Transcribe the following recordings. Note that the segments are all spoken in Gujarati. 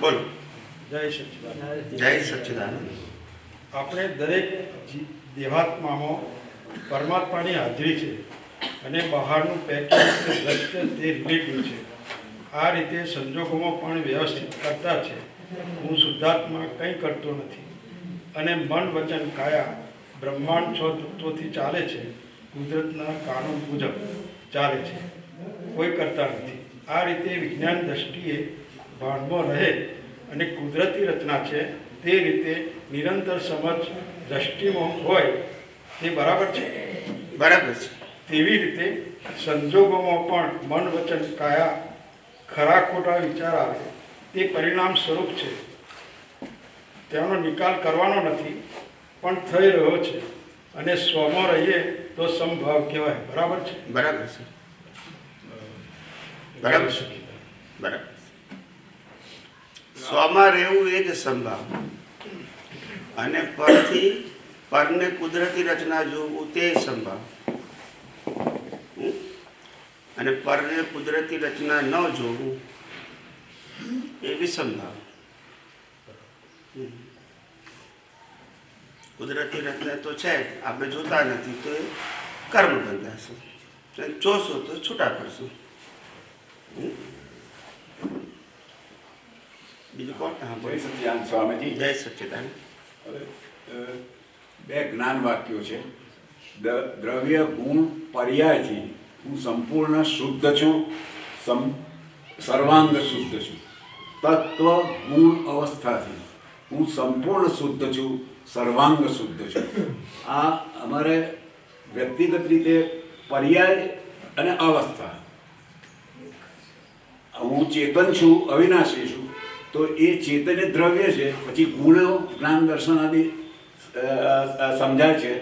બોલો. જય સચ્ચિદાનંદ. જય સચ્ચિદાનંદ. આપણે દરેક દેહાત્મામાં પરમાત્માની હાજરી છે અને બહારનું પેકેજ કે દ્રશ્ય તે રિલેટિવ છે. આ રીતે સંજોગોમાં પણ વ્યવસ્થિત કરતા છે. હું શુદ્ધાત્મા કંઈ કરતો નથી અને મન વચન કાયા બ્રહ્માંડ 6 તત્વોથી ચાલે છે. કુદરતના કાનૂન મુજબ ચાલે છે, કોઈ કરતા નથી. આ રીતે વિજ્ઞાન દ્રષ્ટિએ ભાનમાં રહે અને કુદરતી રચના છે તે રીતે નિરંતર સમજ દ્રષ્ટિમાં હોય તે બરાબર છે. બરાબર છે. તેવી રીતે સંજોગોમાં પણ મન વચન કાયા ખરા ખોટા વિચાર આવે તે પરિણામ સ્વરૂપ છે. તેનો નિકાલ કરવાનો નથી પણ થઈ રહ્યો છે અને સ્વમાં રહીએ તો સમભાવ કહેવાય. બરાબર છે. બરાબર છે. બરાબર છે. બરાબર. સ્વમાં રહેવું એ જ સંભાવ અને પરથી પરને કુદરતી રચના જોવું તે સંભાવ અને પરને કુદરતી રચના ન જોવું એ વિસંભાવ. કુદરતી રચના તો છે જ, આપણે જોતા નથી તો એ કર્મ બંધાશે, જોશો તો છૂટા પડશું. બીજું કોણ? હા, જય સચ્ચિદાનંદ સ્વામીજી. જય સચ્ચિદાનંદ. બે જ્ઞાન વાક્યો છે. દ્રવ્ય ગુણ પર્યાયથી હું સંપૂર્ણ શુદ્ધ છું, સર્વાંગ શુદ્ધ છું. તત્વ ગુણ અવસ્થાથી હું સંપૂર્ણ શુદ્ધ છું, સર્વાંગ શુદ્ધ છું. આ અમારે વ્યક્તિગત રીતે પર્યાય અને અવસ્થા. હું ચેતન છું, અવિનાશી છું, તો એ ચેતન દ્રવ્ય છે. પછી ગુણો જ્ઞાન દર્શન આદિ સમજાય છે.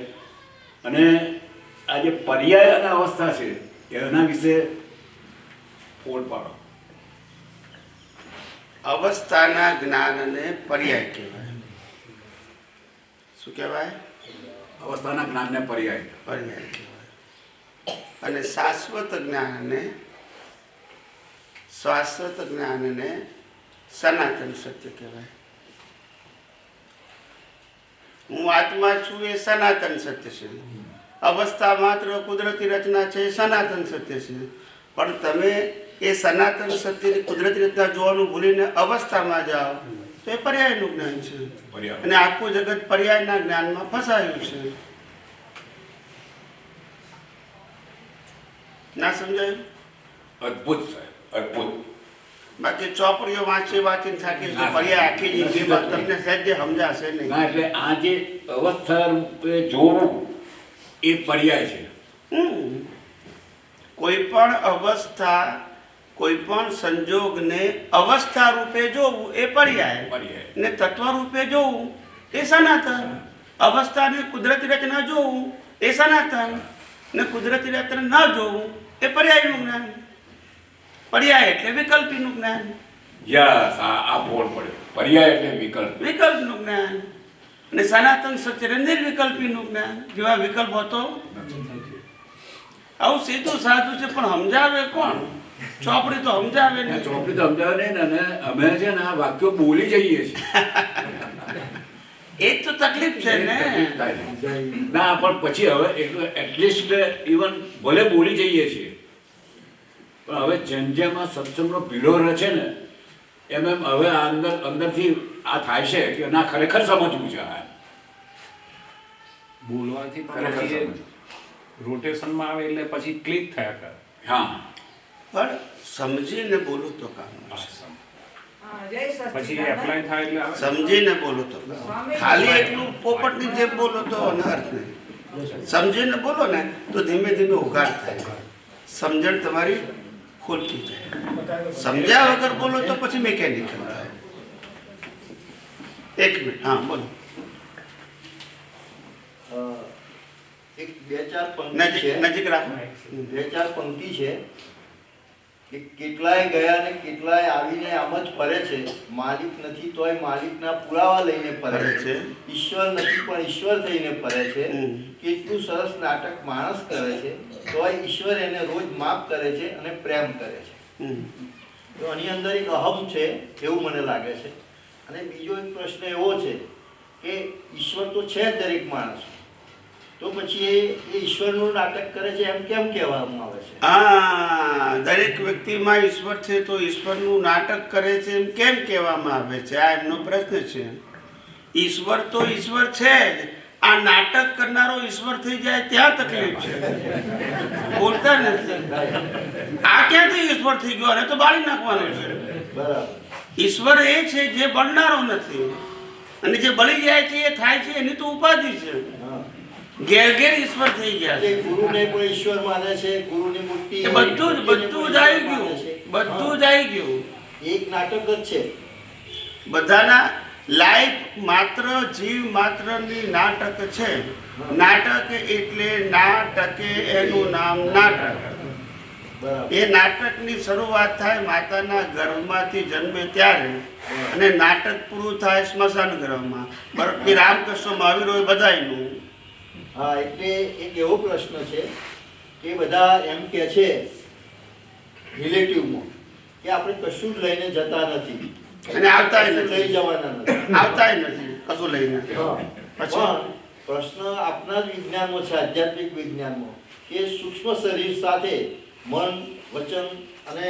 અને આ જે પર્યાય અને અવસ્થા છે એના વિશે ફોડ પાડો. અવસ્થાના જ્ઞાનને પર્યાય કહેવાય. શું કહેવાય? અવસ્થાના જ્ઞાનને પર્યાય પર્યાય કહેવાય. અને શાશ્વત જ્ઞાનને સનાતન સત્ય કહેવાય. હું આત્મા છું એ સનાતન સત્ય છે. અવસ્થા માત્ર કુદરતી રચના છે, સનાતન સત્ય છે. પણ તમે એ સનાતન સત્યની કુદરતી રચના જોવાનું ભૂલીને અવસ્થામાં જાઓ તો એ પર્યાયનું જ્ઞાન છે. અને આખું જગત પર્યાયના જ્ઞાનમાં ફસાયું છે. ના સમજાયું? અદ્ભુત સાહેબ, અદ્ભુત. બાકી ચોપડીઓ વાંચીને થાકી પર્યાય આખી જિંદગીમાં તમને સહેજે સમજાશે નહીં. ના, એટલે આ જે અવસ્થા રૂપે જોવું એ પર્યાય છે. કોઈ પણ અવસ્થા, કોઈ પણ સંજોગને અવસ્થા રૂપે જોવું એ પર્યાય ને તત્વ રૂપે જોવું એ સનાતન. અવસ્થાને કુદરતી રચના જોવું એ સનાતન ને કુદરતી રચના ન જોવું એ પર્યાયનું જ્ઞાન. પર્યાય એટલે વિકલ્પીનું જ્ઞાન. યસ, આ ફોડ પડ્યો. પર્યાય એટલે વિકલ્પનું જ્ઞાન અને સનાતન સત્ય નિર્વિકલ્પીનું જ્ઞાન. જેવા વિકલ્પ હતો આવું સીધું સાધું છે પણ સમજાવે કોણ? ચોપડી તો સમજાવે ને. ચોપડી તો સમજાવે નહીં. અને અમે છે ને આ વાક્યો બોલી જઈએ છીએ. એ તો તકલીફ છે ને. ના, પણ પછી હવે એટલીસ્ટ ઇવન ભલે બોલી જઈએ છીએ પણ હવે જેમ જેમ આ સત્સંગનો પીળો રચે ને એમ એમ હવે અંદરથી આ થાય છે કે ના, ખરેખર સમજવું છે. બોલવાથી પછી રોટેશનમાં આવે એટલે પછી ક્લિક થયા કરે. હા, પણ સમજીને બોલો તો કામ. પછી એપ્લાય થાય એટલે આવે. સમજીને બોલો તો ખાલી એટલું પોપટની જેમ બોલો તો અનર્થ નહીં. સમજીને બોલો ને તો ધીમે ધીમે ઉઘાડ થાય, સમજણ તમારી ખોલતી જાય. સમજ્યા વગર બોલો તો પછી મેકેનિકલ થાય. એક મિનિટ. હા, બોલો. એક બે ચાર પંક્તિ નજીક છે. નજીક રાખો. બે ચાર પંક્તિ છે કે કેટલાય ગયા ને કેટલાય આવીને આમ જ ફરે છે. માલિક નથી તોય માલિકના પુરાવા લઈને ફરે છે. ઈશ્વર નથી પણ ઈશ્વર થઈને ફરે છે. કેટલું સરસ નાટક માણસ કરે છે તોય ઈશ્વર એને રોજ માફ કરે છે અને પ્રેમ કરે છે. તો આની અંદર એક અહમ છે એવું મને લાગે છે. અને બીજો એક પ્રશ્ન એવો છે કે ઈશ્વર તો છે જ દરેક માણસ, તો પછી એ ઈશ્વરનું નાટક કરે છે એમ કેમ કહેવામાં આવે છે? દરેક વ્યક્તિમાં ઈશ્વર છે તો ઈશ્વરનું નાટક કરે છે એમ કેમ કહેવામાં આવે છે? આ એમનો પ્રશ્ન છે. ઈશ્વર તો ઈશ્વર છે જ, આ નાટક કરનારો ઈશ્વર થઈ જાય ત્યાં તકલીફ છે. બોલતા નથી. આ ક્યાંથી ઈશ્વર થઈ ગયો? અને તો બાળી નાખવાનો છે. બરાબર. ઈશ્વર એ છે જે બળનારો નથી, અને જે બળી જાય છે એ થાય છે એની તો ઉપાધિ છે. હા. ઘેર ઘેર ઈશ્વર થઈ ગયા છે. એટલે ગુરુને પણ ઈશ્વર માને છે, ગુરુની મૂર્તિ એ બધું જ આવી ગયું, બધું જ આવી ગયું. એક નાટક જ છે. બધાના લાઈફ માત્ર જીવ માત્રની નાટક છે. નાટક એટલે નાટકે એનું નામ નાટક. બરાબર. એ નાટકની શરૂઆત થાય માતાના ગર્ભમાંથી જન્મે ત્યારે, અને નાટક પૂરું થાય સ્મશાન ગૃહમાં. બરાબર. રામકૃષ્ણ મહાવીરો એ બધાયનું. હા, એટલે એક એવો પ્રશ્ન છે કે બધા એમ કે છે રિલેટિવમાં કે આપણે કશું જ લઈને જતા નથી અને આવતાય કશું લઈ નથી. જવાના નથી. આવતાય નથી કશું લઈને. હા. પછી? પણ પ્રશ્ન આપણા જ વિજ્ઞાનમાં છે, આધ્યાત્મિક વિજ્ઞાનમાં, કે સૂક્ષ્મ શરીર સાથે મન, વચન અને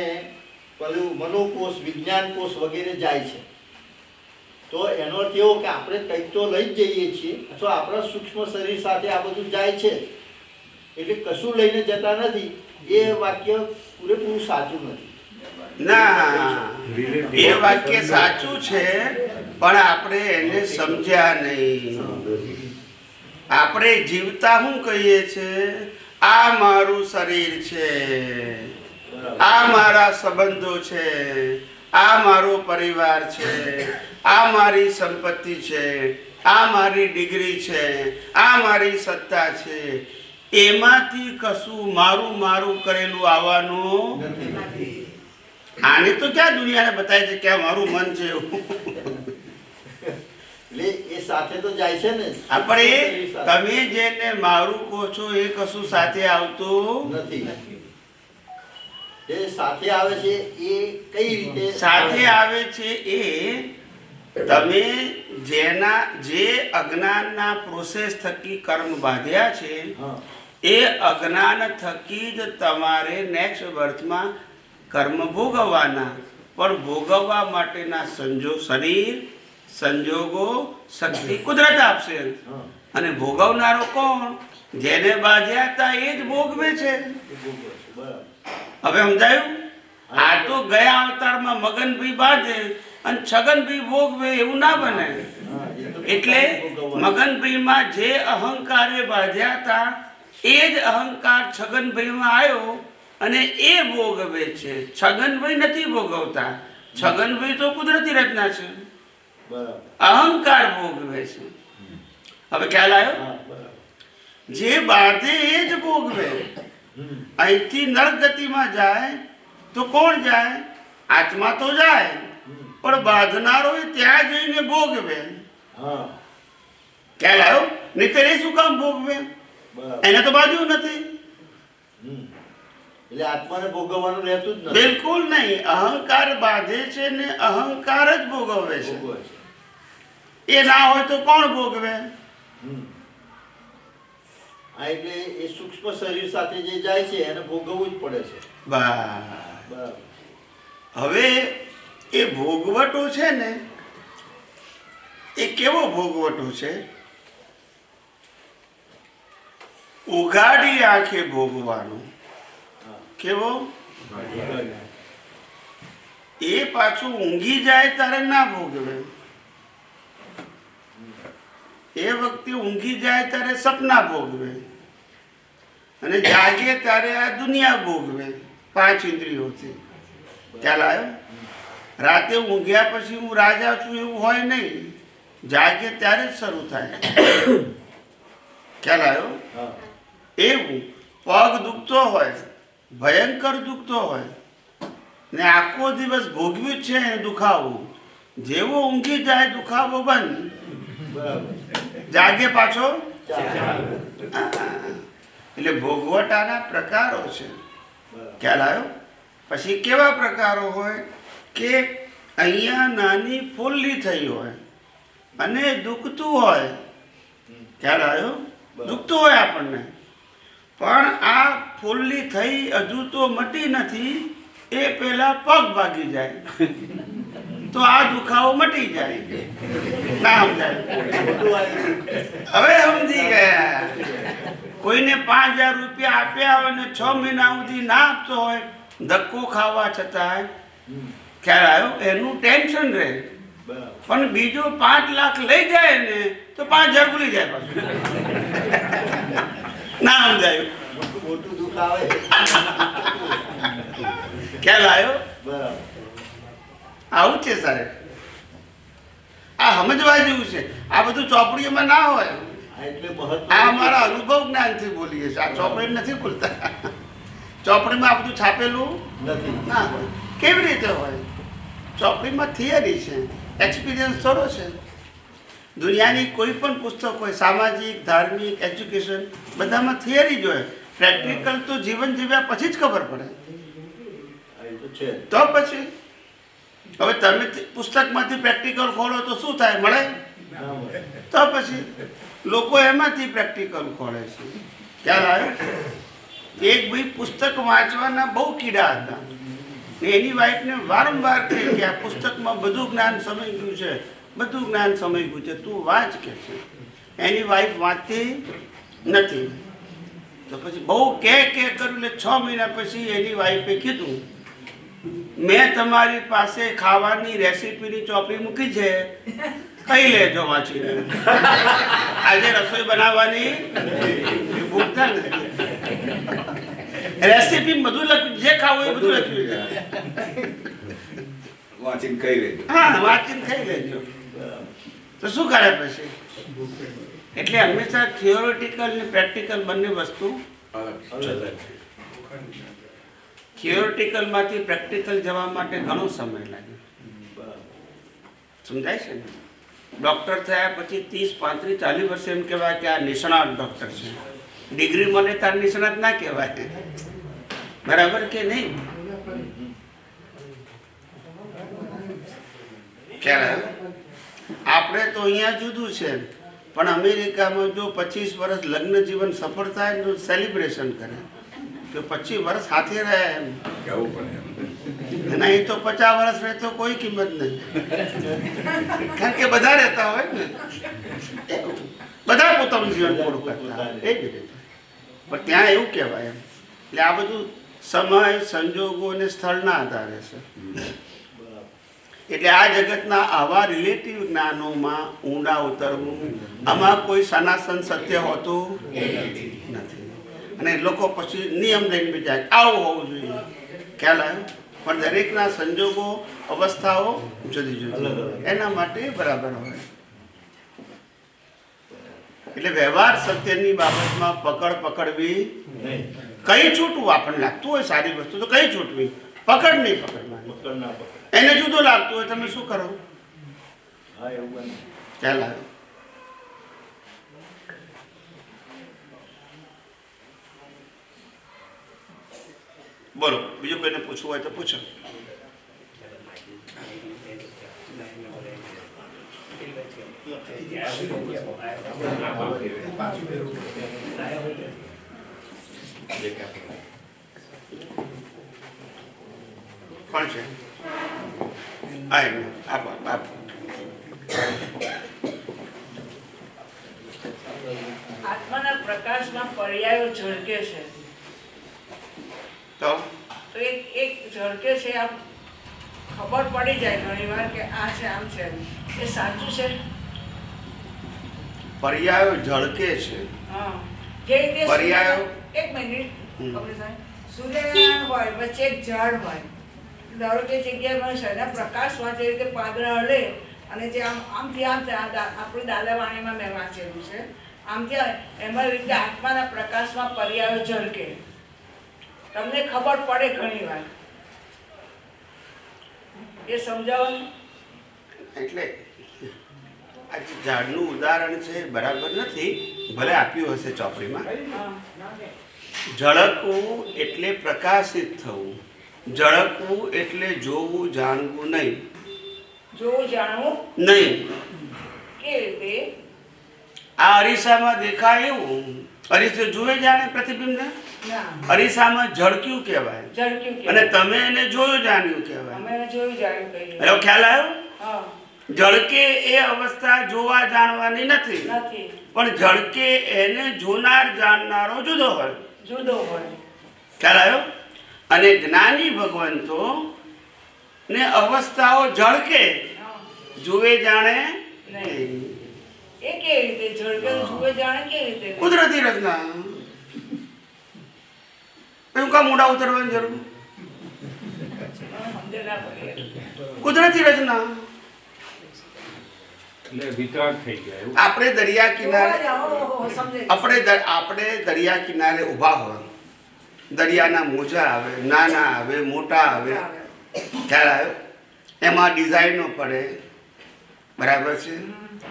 પેલું મનોકોષ, વિજ્ઞાન કોષ વગેરે જાય છે. તો એનો અર્થ એવો કે આપણે કંઈક તો લઈ જ જઈએ છીએ, અથવા આપણા સૂક્ષ્મ શરીર સાથે આ બધું જાય છે, એટલે કશું લઈને જતા નથી. એ વાક્ય પૂરેપૂરું સાચું નથી. ના, એ વાક્ય સાચું છે, પણ આપણે એને સમજ્યા નહીં. આપણે જીવતા શું કહીએ છે? આ મારું શરીર છે, આ મારા સંબંધો છે, આ મારો પરિવાર છે, આ મારી સંપત્તિ છે, આ મારી ડિગ્રી છે, આ મારી સત્તા છે. એમાંથી કશું મારું મારું કરેલું આવવાનું નથી. આને તો ક્યાં દુનિયાને બતાવે છે કે આ મારું મન છે એવું. એટલે એ સાથે તો જાય છે ને. આપણે શરીર સાથે. તમે જેને મારું કહો છો એ કશું સાથે આવતું નથી. જે સાથે આવે છે એ કઈ રીતે સાથે આવે છે એ તમે જે અજ્ઞાનના પ્રોસેસ થકી કર્મ બાંધ્યા છે, હા. એ અજ્ઞાન થકી જ તમારે નેક્સ્ટ બર્થમાં કર્મ ભોગવવાના. પણ ભોગવવા માટેના શરીર, સંજોગો, શક્તિ કુદરત આપશે. હા. અને ભોગવનારો કોણ? જેને બાંધ્યા હતા એ જ ભોગવે છે. એ ભોગવે છે. બરાબર. હવે સમજાયું? આ તો ગયા અવતારમાં મગનભાઈ બાંધે અને છગનભાઈ ભોગવે, એવું ના બને. હા, એ તો એટલે ભોગવવાનું. મગનભાઈમાં જે અહંકારે બાંધ્યા હતા એ જ અહંકાર છગનભાઈમાં આવ્યો અને એ ભોગવે છે. છગનભાઈ નથી ભોગવતા. છગનભાઈ તો કુદરતી રચના છે. બરાબર. અહંકાર ભોગવે છે. હવે ખ્યાલ આવ્યો? હા, બરાબર. જે બાંધે એ જ ભોગવે. હમ. અહીંથી નરક ગતિમાં જાય તો કોણ જાય? આત્મા તો જાય, પણ બાંધનારો એ ત્યાં જઈને ભોગવે. હા. ખ્યાલ આવ્યો? નહીંતર એ શું કામ ભોગવે? બરાબર. એને તો બાંધ્યું નથી. હમ. એટલે આત્માને ભોગવવાનું રહેતું જ નથી. બિલકુલ નહીં. અહંકાર બાંધે છે ને અહંકાર જ ભોગવે છે. ભોગવે છે. એ ના હોય તો કોણ ભોગવે? હમ. હા, એટલે એ સૂક્ષ્મ શરીર સાથે જે જાય છે એને ભોગવવું જ પડે છે. બસ. બરાબર. હવે એ ભોગવટો છે ને, એ કેવો ભોગવટો છે? ઉઘાડી આંખે ભોગવાનો. કેવો? એ પાછું ઊંઘી જાય ત્યારે ના ભોગવે. એ વખતે ઊંઘી જાય ત્યારે સપના ભોગવે, અને જાગે ત્યારે આ દુનિયા ભોગવે 5 ઇન્દ્રિયોથી. ખ્યાલ આવ્યો? રાતે ઊંઘ્યા પછી હું રાજા છું એવું હોય નહીં. જાગે ત્યારે જ શરૂ થાય. ખ્યાલ આવ્યો? હા. એવું પગ દુખતો હોય, ભયંકર દુખતો હોય ને આખો દિવસ ભોગવ્યું જ છે એ દુખાવો, જેવો ઊંઘી જાય દુખાવો બંધ, બરાબર. જાગે પાછો. ચાલો. એટલે ભોગવટાના પ્રકારો છે. બરાબર. ખ્યાલ આવ્યો? પછી કેવા પ્રકારો હોય? કે અહીંયા નાની ફૂલ્લી થઈ હોય અને દુખતું હોય, ખ્યાલ આવ્યો? દુખતું હોય આપણને, પણ આ ફૂલ્લી થઈ હજુ તો મટી નથી, એ પહેલા પગ ભાગી જાય તો આ દુખાવો મટી જાય. ના સમજાય? હવે સમજી ગયા. કોઈને 5,000 રૂપિયા આપ્યા હોય ને 6 મહિના સુધી ના આપતો હોય, ધક્કો ખાવા છતાં, ખ્યાલ આવ્યો? એનું ટેન્શન રહે. પણ બીજો 5 લાખ લઈ જાય ને તો 5,000 ભૂલી જાય પાછું. ના સમજાયું? મોટું દુઃખ આવે. ખ્યાલ આવ્યો? બરાબર. આવું છે સાહેબ. આ સમજવા જેવું છે. આ બધું ચોપડીઓમાં ના હોય. એટલે મહત્વ આ અમારા અનુભવ જ્ઞાનથી બોલીએ છીએ. આ ચોપડી નથી બોલતા. ચોપડીમાં આ બધું છાપેલું નથી. ના હોય. કેવી રીતે હોય? ચોપડીમાં થિયરી છે, એક્સપિરિયન્સ થોડો છે. દુનિયાની કોઈ પણ પુસ્તક હોય, સામાજિક, ધાર્મિક, એજ્યુકેશન, બધામાં થિયરી જ હોય. પ્રેક્ટિકલ તો જીવન જીવ્યા પછી જ ખબર પડે. એ તો છે. તો પછી હવે તમે પુસ્તકમાંથી પ્રેક્ટિકલ ખોલો તો શું થાય? મળે? ના મળે. તો પછી લોકો એમાંથી પ્રેક્ટિકલ ખોલે છે. ખ્યાલ આવ્યો? એક ભાઈ પુસ્તક વાંચવાના બહુ કીડા હતા. એની વાઈફને વારંવાર કહે કે આ પુસ્તકમાં બધું જ્ઞાન સમાઈ ગયું છે, બધું જ્ઞાન સમાઈ ગયું છે, તું વાંચ કે છે. એની વાઈફ વાંચતી નથી. તો પછી બહુ કે કર્યું એટલે 6 મહિના પછી એની વાઈફે કીધું, મેં તમારી પાસે ખાવાની રેસીપીની ચોપડી મૂકી છે, કઈ લેજો વાંચીને. આજે રસોઈ બનાવવાની ભૂખતા નથી. રેસીપી બધું લખ્યું, જે ખાવું એ બધું લખ્યું છે. વાંચીને કહી લેજો. હા, વાંચીને ખાઈ લેજો. તો શું કરે પછી? એટલે હંમેશા થિયોરિટિકલ ને પ્રેક્ટિકલ બંને વસ્તુ. થિયોરિટિકલમાંથી પ્રેક્ટિકલ જવા માટે ઘણો સમય લાગે. સમજાય છે ને? ડૉક્ટર થયા પછી 30, 35, 40 વર્ષે એમ કહેવાય કે આ નિષ્ણાત ડૉક્ટર છે. ડિગ્રી મળે તાર નિષ્ણાત ના કહેવાય. બરાબર કે નહીં? ખ્યાલ? આપણે તો અહીંયા જુદું છે, પણ અમેરિકામાં જો 25 વર્ષ લગ્ન જીવન સફળ થાય તો સેલિબ્રેશન કરે કે 25 વર્ષ સાથે રહ્યા એમ. કેવું પડે. અને અહીં તો 50 વર્ષ રહે તો કોઈ કિંમત નહીં. કારણ કે બધા રહેતા હોય ને, બધા પોતાનું જીવન પૂરું કરતા હોય. એ જ રીતે. પણ ત્યાં એવું કહેવાય એમ. એટલે આ બધું સમય, સંજોગો અને સ્થળના આધારે છે. એટલે આ જગતના આવા રિલેટિવ જ્ઞાનોમાં ઊંડા ઉતરવું, આમાં કોઈ સનાતન સત્ય હોતું નથી. અને લોકો પછી નિયમ લઈને બીજા આવું હોવું જોઈએ. ખ્યાલ આવ્યો? પણ દરેકના સંજોગો, અવસ્થાઓ જુદી જુદી, એના માટે બરાબર હોય. એટલે વ્યવહાર સત્યની બાબતમાં પકડ પકડવી નહીં. કઈ છૂટવું આપણને લાગતું હોય સારી વસ્તુ તો કઈ છૂટવી, પકડ નહીં પકડવાની. પકડ ના પકડ. એને જુદું લાગતું હોય તમે શું કરો? હા, એવું બને. ખ્યાલ આવ્યો? બોલો, બીજું કોઈને પૂછવું હોય તો પૂછો. કોણ છે? આપો આપો. આત્માના પ્રકાશમાં પર્યાયો ઝળકે છે. તો એક ઝળકે છે, આમ ખબર પડી જાય ઘણી વાર કે આ છે, આમ છે. એ સાચું છે? પર્યાયો ઝળકે છે. હા. જે રીતે પર્યાયો? એક મિનિટ, ખબર સાહેબ. સૂર્યનારાયણ હોય, વચ્ચે એક ઝાડ હોય. ધારો કે જગ્યાએ મને શરીરના પ્રકાશમાં જે રીતે પાંદડા હલે અને જે આમથી આમ આપણી દાદાવાણીમાં મેં વાંચેલું છે, આમથી એમાં રીતે આત્માના પ્રકાશમાં પર્યાયો ઝળકે. તમને ખબર પડે ઘણી વાર. એ સમજાવવાનું. એટલે આ જે ઝાડનું ઉદાહરણ છે બરાબર નથી, ભલે આપ્યું હશે ચોપડીમાં. ઝળકવું એટલે પ્રકાશિત થવું. ઝળકવું એટલે જોવું જાણવું નહીં. જોવું જાણવું નહીં. કેવી રીતે? આ અરીસામાં દેખાય એવું, અરીસો જુએ જાણે પ્રતિબિંબને, ના, અરીસામાં ઝળક્યું કહેવાય, ઝળક્યું કે અને તમે એને જોયું જાણ્યું કહેવાય. અમે એને જોયું જાણ્યું કહીએ. એનો ખ્યાલ આવ્યો? હા, ઝળકે એ અવસ્થા જોવા જાણવાની નથી, નથી, પણ ઝળકે એને જોનાર જાણનારો જુદો હોય. જુદો હોય. ખ્યાલ આવ્યો? અને જ્ઞાની ભગવંતો ને અવસ્થાઓ ઝળકે, હા. જુએ જાણે નહીં. એ કેવી રીતે ઝળકે જુએ જાણે કેવી રીતે? કુદરતી રચના. એવું કામ ઊંડા ઉતરવાની જરૂર? સમજે ના પડે. કુદરતી રચના. એટલે વિતરાગ થઈ ગયા એવું. આપણે દરિયા કિનારે જોવા જાઓ, સમજે. આપણે દરિયા કિનારે ઊભા હોય, દરિયાના મોજા આવે, નાના આવે, મોટા આવે, ખ્યાલ આવ્યો? એમાં ડિઝાઇનો પડે, બરાબર છે?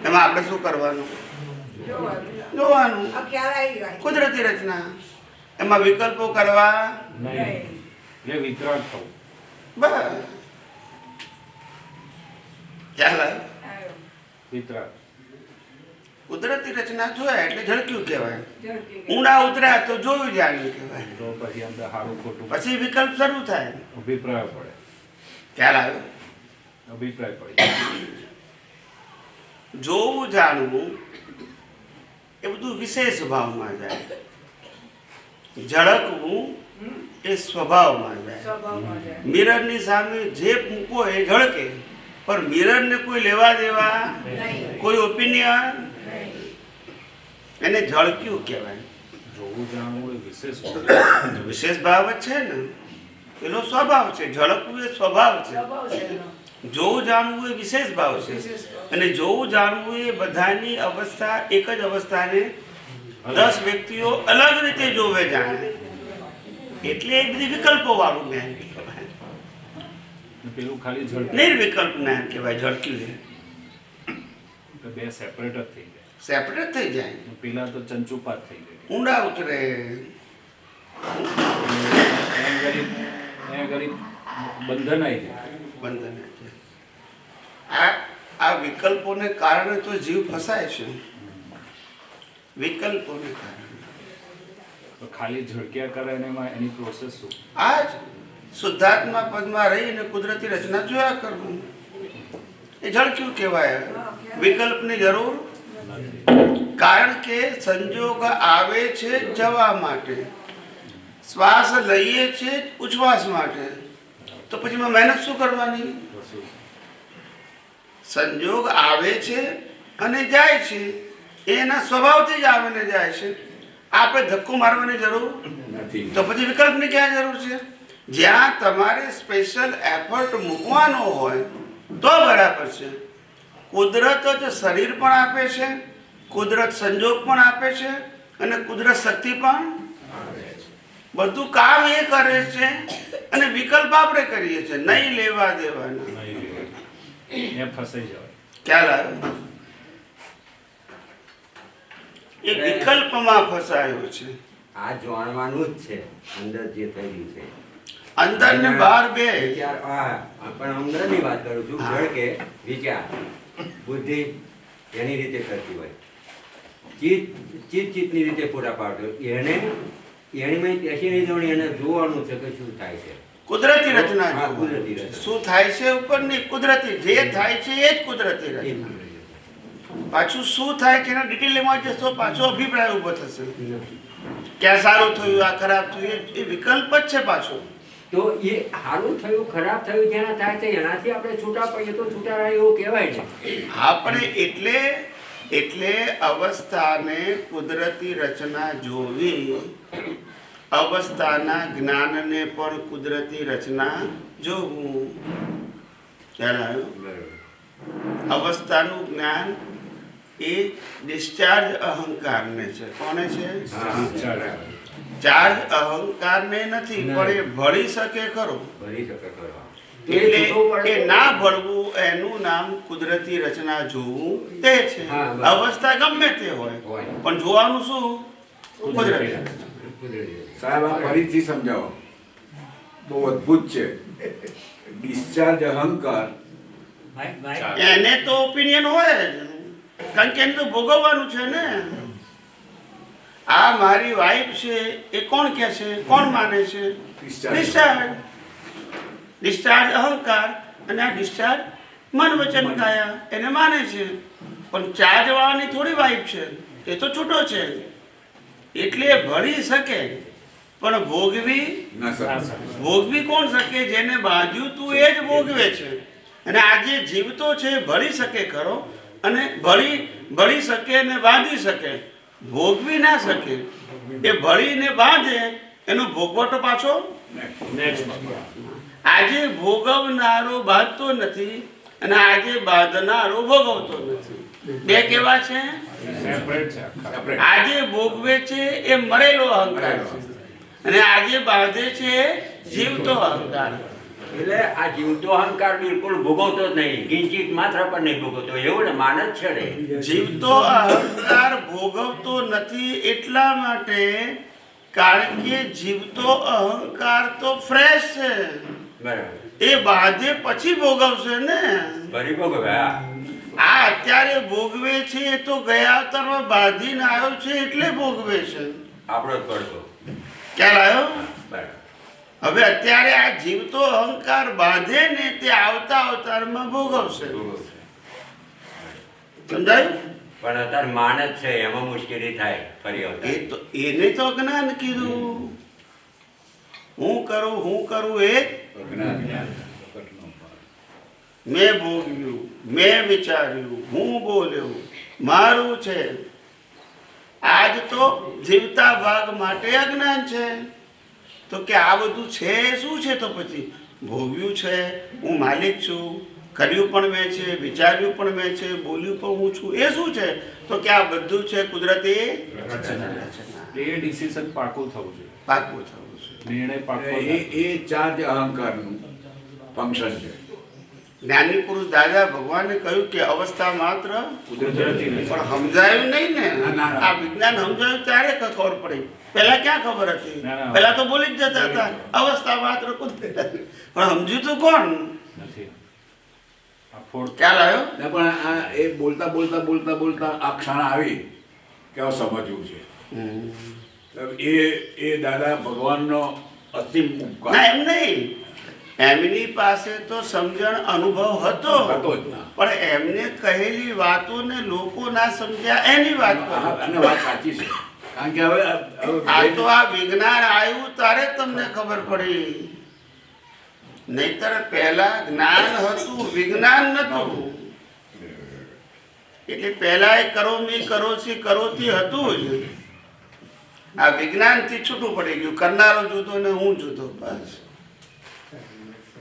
એમાં આપણે શું કરવાનું? જોવાનું. આ ખ્યાલ આવી ગયો. કુદરતી રચના. એમાં વિકલ્પો કરવા નહીં. એટલે વિતરાગ થવું. બસ. ખ્યાલ આવ્યો? આવ્યો. વિતરાગ. કુદરતી રચના જોયા એટલે ઝળક્યું કહેવાય. ઝળકી ગયો. ઊંડા ઉતર્યા તો જોયું જાણ્યું કહેવાય. તો પછી અંદર સારું ખોટું પછી વિકલ્પ શરૂ થાય. અભિપ્રાય પડે. ખ્યાલ આવ્યો? અભિપ્રાય પડે. જોવું જાણવું એ બધું વિશેષ ભાવમાં જાય. ઝળકવું એ સ્વભાવમાં જાય. સ્વભાવમાં જાય. મિરરની સામે જે મૂકો એ ઝળકે, પણ મિરરને કોઈ લેવા દેવા, નહીં. કોઈ ઓપિનિયન, નહીં. એને ઝળક્યું કહેવાય. જોવું જાણવું એ વિશેષ વિશેષ ભાવ જ છે ને, એનો સ્વભાવ છે. ઝળકવું એ સ્વભાવ છે, સ્વભાવ છે એનો. જોવું જાણવું એ વિશેષ ભાવ છે. વિશેષ ભાવ. અને જોવું જાણવું એ બધાની અવસ્થા, એક જ અવસ્થાને 10 વ્યક્તિઓ અલગ રીતે જોવે જાણે, એટલે એ બધી વિકલ્પો વાળું જ્ઞાન કહેવાય. પેલું ખાલી ઝડપ નિર્વિકલ્પ જ્ઞાન કહેવાય. ઝળક્યું છે, બે સેપરેટ જ થઈ જાય. સેપરેટ થઈ જાય, પેલા તો ચંચુપાત થઈ ગઈ. ઊંડા ઉતરે. અહીંયા ગરીબ બંધન આવી જાય. બંધન છે. આ વિકલ્પોને કારણે તો જીવ ફસાય છે. વિકલ્પોને કારણે તો ખાલી ઝળક્યા કરે અને એમાં એની પ્રોસેસ શું? આ જ શુદ્ધાત્મા પદમાં રહીને કુદરતી રચના જોયા કરવું એ ઝળક્યું કહેવાય. વિકલ્પની જરૂર, કારણ કે સંજોગ આવે છે જવા માટે, શ્વાસ લઈએ છે ઉચ્છ્વાસ માટે, તો પછી મહેનત શું કરવાની? સંજોગ આવે છે અને જાય છે, એના સ્વભાવથી જ આવે ને જાય છે. આપણે ધક્કો મારવાની જરૂર નથી. તો પછી વિકલ્પની ક્યાં જરૂર છે? જ્યાં તમારે સ્પેશિયલ એફર્ટ મૂકવાનો હોય તો બરાબર છે. કુદરત જ શરીર પણ આપે છે, કુદરત સંજોગ પણ આપે છે, અને કુદરત શક્તિ પણ. બધું કામ એ કરે છે, અને વિકલ્પ આપણે કરીએ છીએ. નહીં લેવા દેવાના. એ ફસાઈ જવાય. ખ્યાલ આવ્યો? એ વિકલ્પમાં ફસાયો છે. આ જાણવાનું જ છે અંદર જે થઈ રહ્યું છે. અંદર ને બહાર બે. વિચાર પણ અંદરની વાત કરું છું. હા. જળ કે વિચાર બુદ્ધિ એની રીતે કરતી હોય, ચિત્તની રીતે પૂરા પાડતો એને એની પેશી નહીં જવાની, એને જોવાનું છે કે શું થાય છે. કુદરતી રચના હા, જોવાની. કુદરતી રચના. શું થાય છે ઉપર નહીં, કુદરતી જે થાય છે એ જ કુદરતી રચના. પાછું શું થાય છે એના ડિટેલમાં જશો, પાછો અભિપ્રાય ઉભો થશે. ક્યાં સારું થયું, આ ખરાબ થયું, એ વિકલ્પ જ છે પાછો. તો એ સારું થયું ખરાબ થયું જેના થાય છે એનાથી આપણે છૂટા પડીએ તો છૂટા રહે એવું કહેવાય ને. આપણે એટલે અવસ્થાને કુદરતી રચના જોવી, અવસ્થાના જ્ઞાનને પણ કુદરતી રચના જોવું. ખ્યાલ આવ્યો? અવસ્થાનું જ્ઞાન એ ડિસ્ચાર્જ અહંકારને છે. કોને છે? ચાર્જ અહંકારને નથી, પણ એ ભળી શકે ખરો. ભરી શકે કરવા. એટલે એ ના ભળવું એનું નામ કુદરતી રચના જોવું તે છે. હા, બરાબર. અવસ્થા ગમે તે હોય, હોય. પણ જોવાનું શું? કુદરતી રચના. કુદરતી. સાહેબ આ ફરીથી સમજાવો. બહુ અદ્ભુત છે. ડિસ્ચાર્જ અહંકાર એને તો ઓપિનિયન હોય જ, કારણ કે એને તો ભોગવવાનું છે ને. આ મારી વાઈફ છે એ કોણ કહે છે, કોણ માને છે? ડિસ્ચાર્જ. ડિસ્ચાર્જ અહંકાર અને આ ડિસ્ચાર્જ મન વચન કાયા એને માને છે. પણ ચાર્જ વાળાની થોડી વાઈફ છે, એ તો છૂટો છે, એટલે ભળી શકે પણ ભોગવી કોણ શકે? જેને બાંધ્યું તું એ જ ભોગવે છે. અને આ જે જીવતો છે એ ભળી શકે ખરો, અને ભળી શકે ને બાંધી શકે, ભોગવી ના શકે. એ ભળીને બાંધે એનો ભોગવટો પાછો આજે ભોગવનારો બાંધતો નથી અને આજે બાંધનારો ભોગવતો નથી. બે કેવા છે? આજે ભોગવે છે એ મરેલો અહંકાર છે અને આજે બાંધે છે જીવતો અહંકાર. એટલે આ જીવતો અહંકાર બિલકુલ ભોગવતો જ નહીં, કિંચિત માત્ર પણ નહીં ભોગવતો, એવું ને માન જ છે ને. જીવતો અહંકાર ભોગવતો નથી એટલા માટે કારણ કે જીવતો અહંકાર તો ફ્રેશ છે, બરાબર. એ બાંધે પછી ભોગવશે ને. ફરી ભોગવ્યા. આ અત્યારે ભોગવે છે એ તો ગયા અવતારમાં બાંધીને આવ્યો છે એટલે ભોગવે છે. આપણો જ પડતો. ક્યારે આવ્યો? બરાબર. હવે અત્યારે આ જીવતો અહંકાર બાંધે ને તે આવતા અવતારમાં ભોગવશે. સમજાયું? પણ અત્યારે માન જ છે, એમાં મુશ્કેલી થાય ફરી અવતાર. એ તો એને તો જ્ઞાન કીધું. હું કરું એ મેં ભોગવ્યું, મેં વિચાર્યું, હું બોલ્યો, મારું છે. આજ તો જીવતા ભાગ માટે અજ્ઞાન છે. તો કે આ બધું છે શું છે? તો પછી ભોગવ્યું છે, હું માલિક છું, કર્યું પણ મેં છે, વિચાર્યું પણ મેં છે, બોલ્યું પણ હું છું, એ શું છે? તો કે આ બધું છે કુદરતી રચના. એ ડિસિઝન પાકું થવું જોઈએ, પાકું થવું છે. નિર્ણય પાકો. એ ચાર્જ અહંકારનું ફંક્શન છે. જ્ઞાની પુરુષ દાદા ભગવાને કહ્યું કે અવસ્થા માત્ર કુદરતી પણ સમજાયું નહીં ને. ના. આ વિજ્ઞાન સમજાયું ત્યારે ખબર પડી. પહેલા ક્યાં ખબર હતી? ના. પહેલા તો બોલી જ જતા હતા અવસ્થા માત્ર કુદરતી. પણ સમજ્યું તો કોણ? નથી. આ ફોડ ખ્યાલ આવ્યો? ને પણ આ એ બોલતા આ ક્ષણ આવી કે હવે સમજવું છે. તો એ દાદા ભગવાનનો અસીમ ઉપકાર ના એમ નહીં, એમની પાસે તો સમજણ અનુભવ હતો હતો જ ના. પણ એમને કહેલી વાતોને લોકો ના સમજ્યા એની વાત કરો. અને વાત સાચી છે, કારણ કે હવે આ તો આ વિજ્ઞાન આવ્યું ત્યારે તમને ખબર પડી, નહીતર પહેલા જ્ઞાન હતું, વિજ્ઞાન નતું. એટલે પહેલા એ કરોથી હતું જ. આ વિજ્ઞાન થી છૂટું પડી ગયું. કરનારો જુદો ને હું જુદો, બસ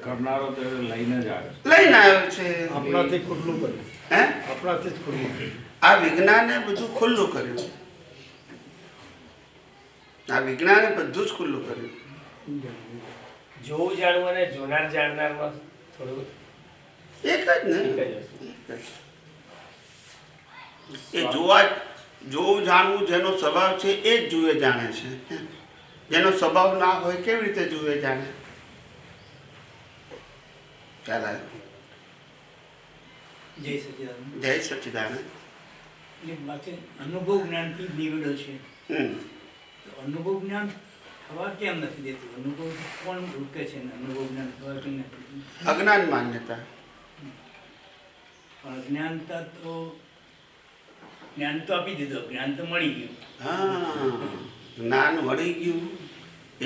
કરનારો તો લઈને જ આવે. લઈને આવ્યો છે. આપણાથી ખુલ્લું કર્યું, હે આપણાથી જ ખુલ્લું કર્યું. આ વિજ્ઞાને બધું ખુલ્લું કર્યું. આ વિજ્ઞાને બધું જ ખુલ્લું કર્યું. જોવું જાણવું અને જોનાર જાણનારમાં થોડું એક જ ને. એક જ વસ્તુ. એ જોવું જાણવું જેનો સ્વભાવ છે એ જ જુએ જાણે છે. જેનો સ્વભાવ ના હોય કેવી રીતે જુએ જાણે? ખ્યાલ આવ્યો? જય સચિદાનંદ. જય સચ્ચિદાનંદ. એટલે બાકી અનુભવ જ્ઞાનથી નીવડો છે. તો અનુભવ જ્ઞાન થવા કેમ નથી દેતું? અનુભવ કોણ રોકે છે ને અનુભવ જ્ઞાન થવા કેમ નથી દેતું? અજ્ઞાન માન્યતા. પણ અજ્ઞાનતા તો જ્ઞાન તો આપી દીધું, જ્ઞાન તો મળી ગયું. હા, જ્ઞાન મળી ગયું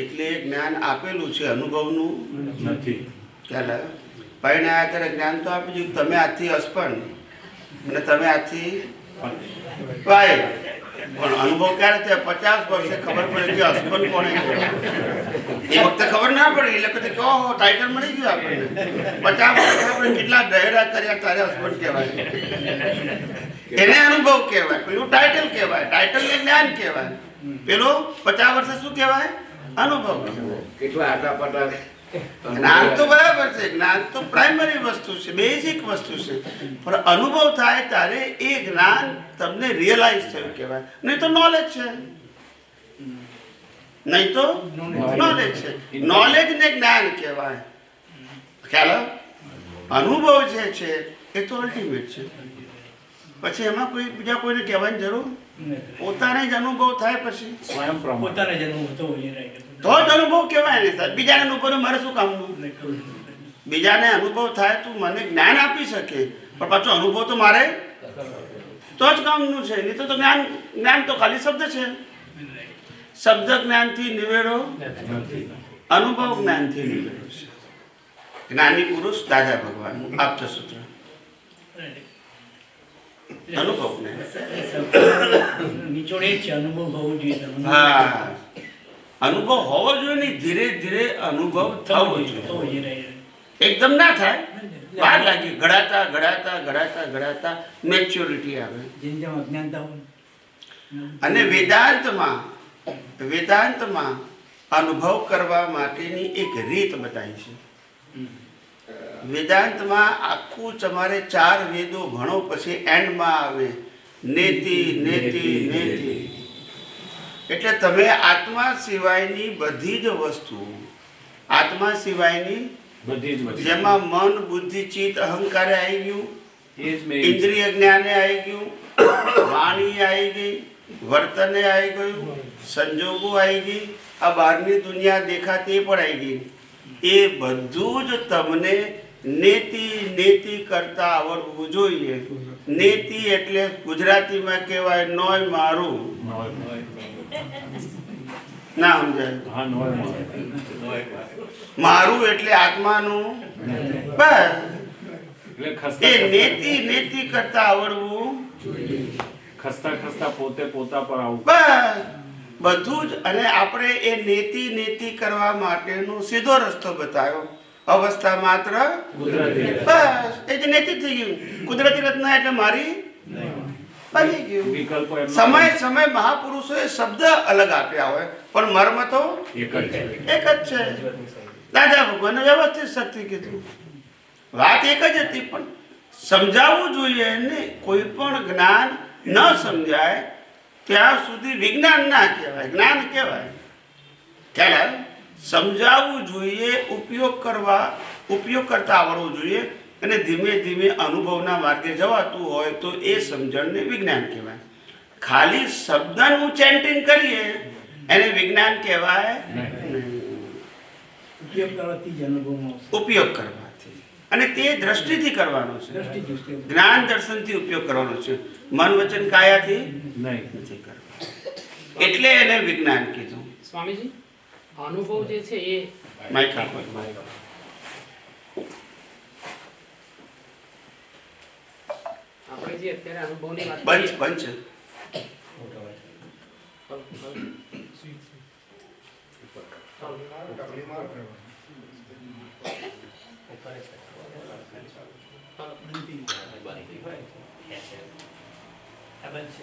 એટલે જ્ઞાન આપેલું છે, અનુભવનું નથી. ખ્યાલ આવ્યો? પરિણામ ત્યારે જ્ઞાન તો આપી દીધું. તમે આથી અસ્પન અને તમે આથી વાય. પણ અનુભવ ક્યારે થયા? 50 વર્ષે ખબર પડે કે અસ્પન કોણે કહેવાય. એ વખતે ખબર ના પડી એટલે પછી કહો ટાઇટલ મળી ગયું આપણને. 50 વર્ષે આપણે કેટલા દહેડા કર્યા તારે અસ્પન કહેવાય. એને અનુભવ કહેવાય, પેલું ટાઇટલ કહેવાય. ટાઇટલ ને જ્ઞાન કહેવાય. પેલો 50 વર્ષે શું કહેવાય? અનુભવ કહેવાય. કેટલા આટાપાટા જ્ઞાન તો બરાબર છે, જ્ઞાન તો પ્રાઇમરી વસ્તુ છે, બેઝિક વસ્તુ છે. પણ અનુભવ થાય ત્યારે એ જ્ઞાન તમને રિયલાઇઝ થયું કહેવાય, નહીં તો નોલેજ છે. નહીં તો નોલેજ છે. નોલેજ ને જ્ઞાન કહેવાય. ખ્યાલ આવ્યો? અનુભવ જે છે એ તો અલ્ટિમેટ છે. પછી એમાં કોઈ બીજા કોઈને કહેવાની જરૂર, પોતાને જ અનુભવ થાય પછી સ્વયં પ્રમાણ. પોતાના જન્મ હતો એ right. તો જ અનુભવ કહેવાય ને સાહેબ. બીજાને અનુભવ મારે શું કામનું? બીજાને અનુભવ થાય તું મને જ્ઞાન આપી શકે, પણ પાછો અનુભવ તો મારે તો જ કામનું છે. નહીં તો જ્ઞાન, જ્ઞાન તો ખાલી શબ્દ છે. શબ્દ જ્ઞાનથી નિવેડો, અનુભવ જ્ઞાનથી નિવેડો છે. જ્ઞાની પુરુષ દાદા ભગવાનનું આપતા સૂત્ર. અનુભવ જ્ઞાન. નિચોડ એ જ છે, અનુભવ હોવો જોઈએ તમને. હા, અનુભવ હોવો જોઈએ ને ધીરે ધીરે અનુભવ થવો જોઈએ. તો એ right. એકદમ ના થાય, વાર લાગી. ઘડાતા ઘડાતા ઘડાતા ઘડાતા મેચ્યોરિટી આવે. જેમ જેમ અજ્ઞાનતા હોય. અને વેદાંતમાં અનુભવ કરવા માટેની એક રીત બતાવી છે. વેદાંતમાં આખું તમારે 4 વેદો ભણો પછી એન્ડમાં આવે નેતિ નેતિ નેતિ. એટલે તમે આત્મા સિવાયની બધી જ વસ્તુ, આત્મા સિવાયની બધી જ વસ્તુ. જેમાં મન બુદ્ધિ ચિત્ત અહંકારે આવી ગયું, એ જ મેં ઇન્દ્રિય જ્ઞાને આવી ગયું, વાણી આવી ગઈ, વર્તને આવી ગયું, સંજોગો આવી ગઈ, આ બહારની દુનિયા દેખાતી પણ આવી ગઈ. એ બધું જ તમને નેતિ નેતિ કરતા આવડવું જોઈએ. નેતિ એટલે ગુજરાતીમાં કહેવાય નોય મારું. ના સમજાય? હા, નોય મારું એટલે આત્માનું. બસ એટલે એ ખસ્તા નેતિ નેતિ કરતા આવડવું ખસ્તા ખસ્તા પોતે પોતા પર આવું. બસ બધું જ. અને આપણે એ નેતિ નેતિ કરવા માટેનો સીધો રસ્તો બતાવ્યો. અવસ્થા માત્ર કુદરતી. બસ એ જ નેતિ થઈ ગયું. કુદરતી રચના એટલે મારી બની ગયું. વિકલ્પો એમના સમય સમય મહાપુરુષોએ શબ્દ અલગ આપ્યા હોય પણ મર્મ તો એક જ છે. એક જ છે. દાદા ભગવાને વ્યવસ્થિત શક્તિ કીધું. વાત એક જ હતી પણ સમજાવવું જોઈએ ને. કોઈ પણ જ્ઞાન ન સમજાય ત્યાં સુધી વિજ્ઞાન ના કહેવાય, જ્ઞાન કહેવાય. ખ્યાલ? સમજાવવું જોઈએ, ઉપયોગ કરતા આવડવું જોઈએ. અને ધીમે ધીમે અનુભવના માર્ગે જવાતું હોય તો એ સમજણને વિજ્ઞાન કહેવાય. ખાલી શબ્દનું ચેન્ટિંગ કરીએ એને વિજ્ઞાન કહેવાય નહીં. ઉપયોગ કરવાથી જ અનુભવમાં આવશે. ઉપયોગ કરવાથી, અને તે દ્રષ્ટિથી કરવાનો છે. દ્રષ્ટિ. જ્ઞાન દર્શનથી ઉપયોગ કરવાનો છે. મન વચન કાયાથી નહીં. નથી કરવાનો. એટલે એને વિજ્ઞાન કીધું. સ્વામીજી, અનુભવ જે છે એ માઇક આપો. આપણે જે અત્યારે અનુભવની વાત બંધ કરીએ, બંધ છે.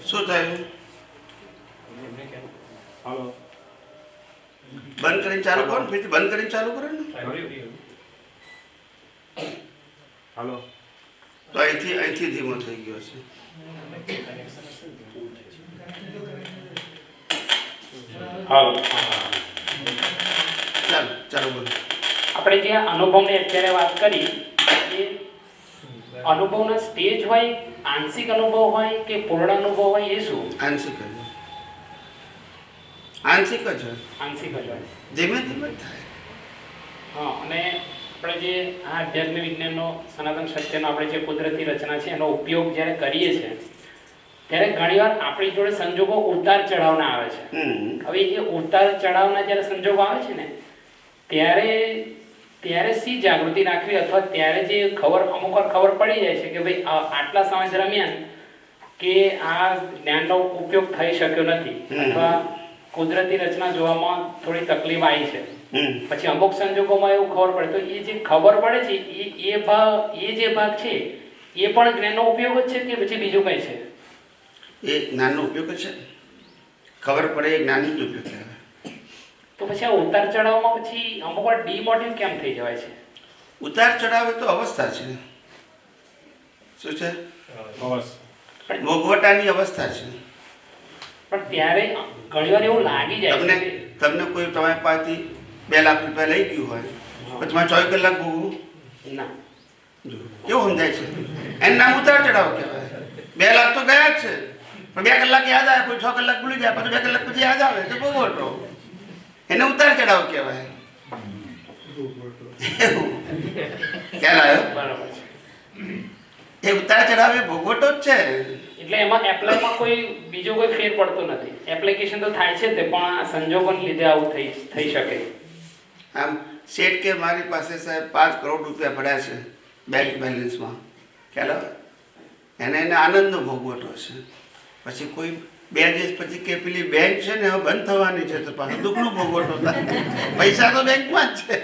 શું થયું? હાલો. બંધ કરીને ચાલુ કરો ને, ફરીથી બંધ કરીને ચાલુ કરો ને. હાલો. તો અહીંથી ધીમો થઈ ગયો છે. હાલો. ચાલો ચાલો બોલો. આપણે જે અનુભવની અત્યારે વાત કરી એ અનુભવના સ્ટેજ હોય, આંશિક અનુભવ હોય કે પૂર્ણ અનુભવ હોય, એ શું? આંશિક જ આંશિક જ હોય. આંશિક જ હોય. ધીમે ધીમે થાય. હા, અને આપણે જે આ અધ્યાત્મ વિજ્ઞાનનો સનાતન સત્યનો આપણે જે કુદરતી રચના છે એનો ઉપયોગ જ્યારે કરીએ છીએ ત્યારે ઘણીવાર આપણી જોડે સંજોગો ઉતાર ચઢાવના આવે છે. હવે એ ઉતાર ચઢાવના જ્યારે સંજોગો આવે છે ને ત્યારે શી જાગૃતિ રાખવી, અથવા ત્યારે જે અમુક વાર ખબર પડી જાય છે કે ભાઈ આટલા સમય દરમિયાન કે આ જ્ઞાનનો ઉપયોગ થઈ શક્યો નથી, અથવા કુદરતી રચના જોવામાં થોડી તકલીફ આવી છે. પછી અમુક સંજોગોમાં એવું ખબર પડે તો એ જે ખબર પડે છે એ જે ભાગ છે એ પણ જ્ઞાનનો ઉપયોગ જ છે કે પછી બીજું કઈ છે? એ જ્ઞાનનો ઉપયોગ છે. ખબર પડે એ જ્ઞાનનો જ ઉપયોગ કહેવાય. તો પછી આ ઉતાર ચઢાવમાં પછી અમુક વાર ડીમોટિવ કેમ થઈ જવાય છે? ઉતાર ચઢાવ તો અવસ્થા છે. શું છે? ભોગવટાની અવસ્થા છે. પણ ત્યારે ઘણીવાર એવું લાગી જાય તમને છે તમને કોઈ તમારી પાસેથી 2 લાખ રૂપિયા લઈ ગયું હોય તો તમારે 24 કલાક ભોગવું? ના. જો કેવું સમજાય છે? એનું નામ ઉતાર ચડાવ કહેવાય. 2 લાખ તો ગયા જ છે, પણ 2 કલાક યાદ આવે, કોઈ 6 કલાક ભૂલી જાય, પછી 2 કલાક પછી યાદ આવે તો ભોગવટો. એને ઉતાર ચડાવ કહેવાય. ખ્યાલ આવ્યો? બરાબર છે. એ ઉતાર ચડાવ એ ભોગવટો જ છે. એટલે એમાં એપ્લાયમાં કોઈ બીજો કોઈ ફેર પડતો નથી. એપ્લિકેશન તો થાય છે તે, પણ આ સંજોગોને લીધે આવું થઈ શકે. આમ શેઠ કે મારી પાસે સાહેબ 5 કરોડ રૂપિયા પડ્યા છે બેંક બેલેન્સમાં, ખ્યાલ આવે? એને આનંદનો ભોગવટો છે. પછી કોઈ 2 દિવસ પછી કે પેલી બેંક છે ને હવે બંધ થવાની છે, તો પાછું દુઃખનો ભોગવટો થાય. પૈસા તો બેંકમાં જ છે,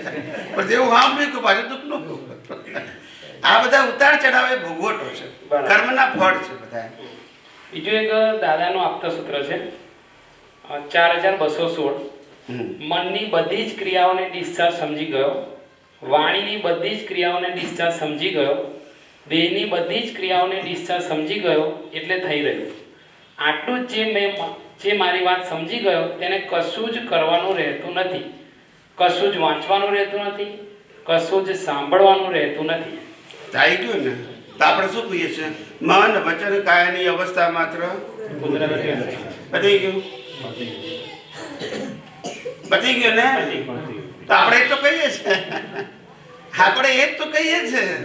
પણ જેવું સાંભળ્યું કે પાછું દુઃખનો ભોગવટો. આ બધા ઉતાર ચઢાવ એ ભોગવટો છે, કર્મના ફળ છે બધા. બીજું એક દાદાનું આપતા સૂત્ર છે 4216. મનની બધી જ ક્રિયાઓને ડિસ્ચાર્જ સમજી ગયો, વાણીની બધી જ ક્રિયાઓને ડિસ્ચાર્જ સમજી ગયો, દેહની બધી જ ક્રિયાઓને ડિસ્ચાર્જ સમજી ગયો એટલે થઈ રહ્યું. આટલું જ જે મારી વાત સમજી ગયો તેને કશું જ કરવાનું રહેતું નથી, કશું જ વાંચવાનું રહેતું નથી, કશું જ સાંભળવાનું રહેતું નથી. થઈ ગયું ને? તો આપણે શું કહીએ છીએ? મન વચન કાયાની અવસ્થા માત્ર પતી ગયું. પતી ગયું ને? તો આપણે એ તો કહીએ છીએ, આપણે એ જ તો કહીએ છીએ.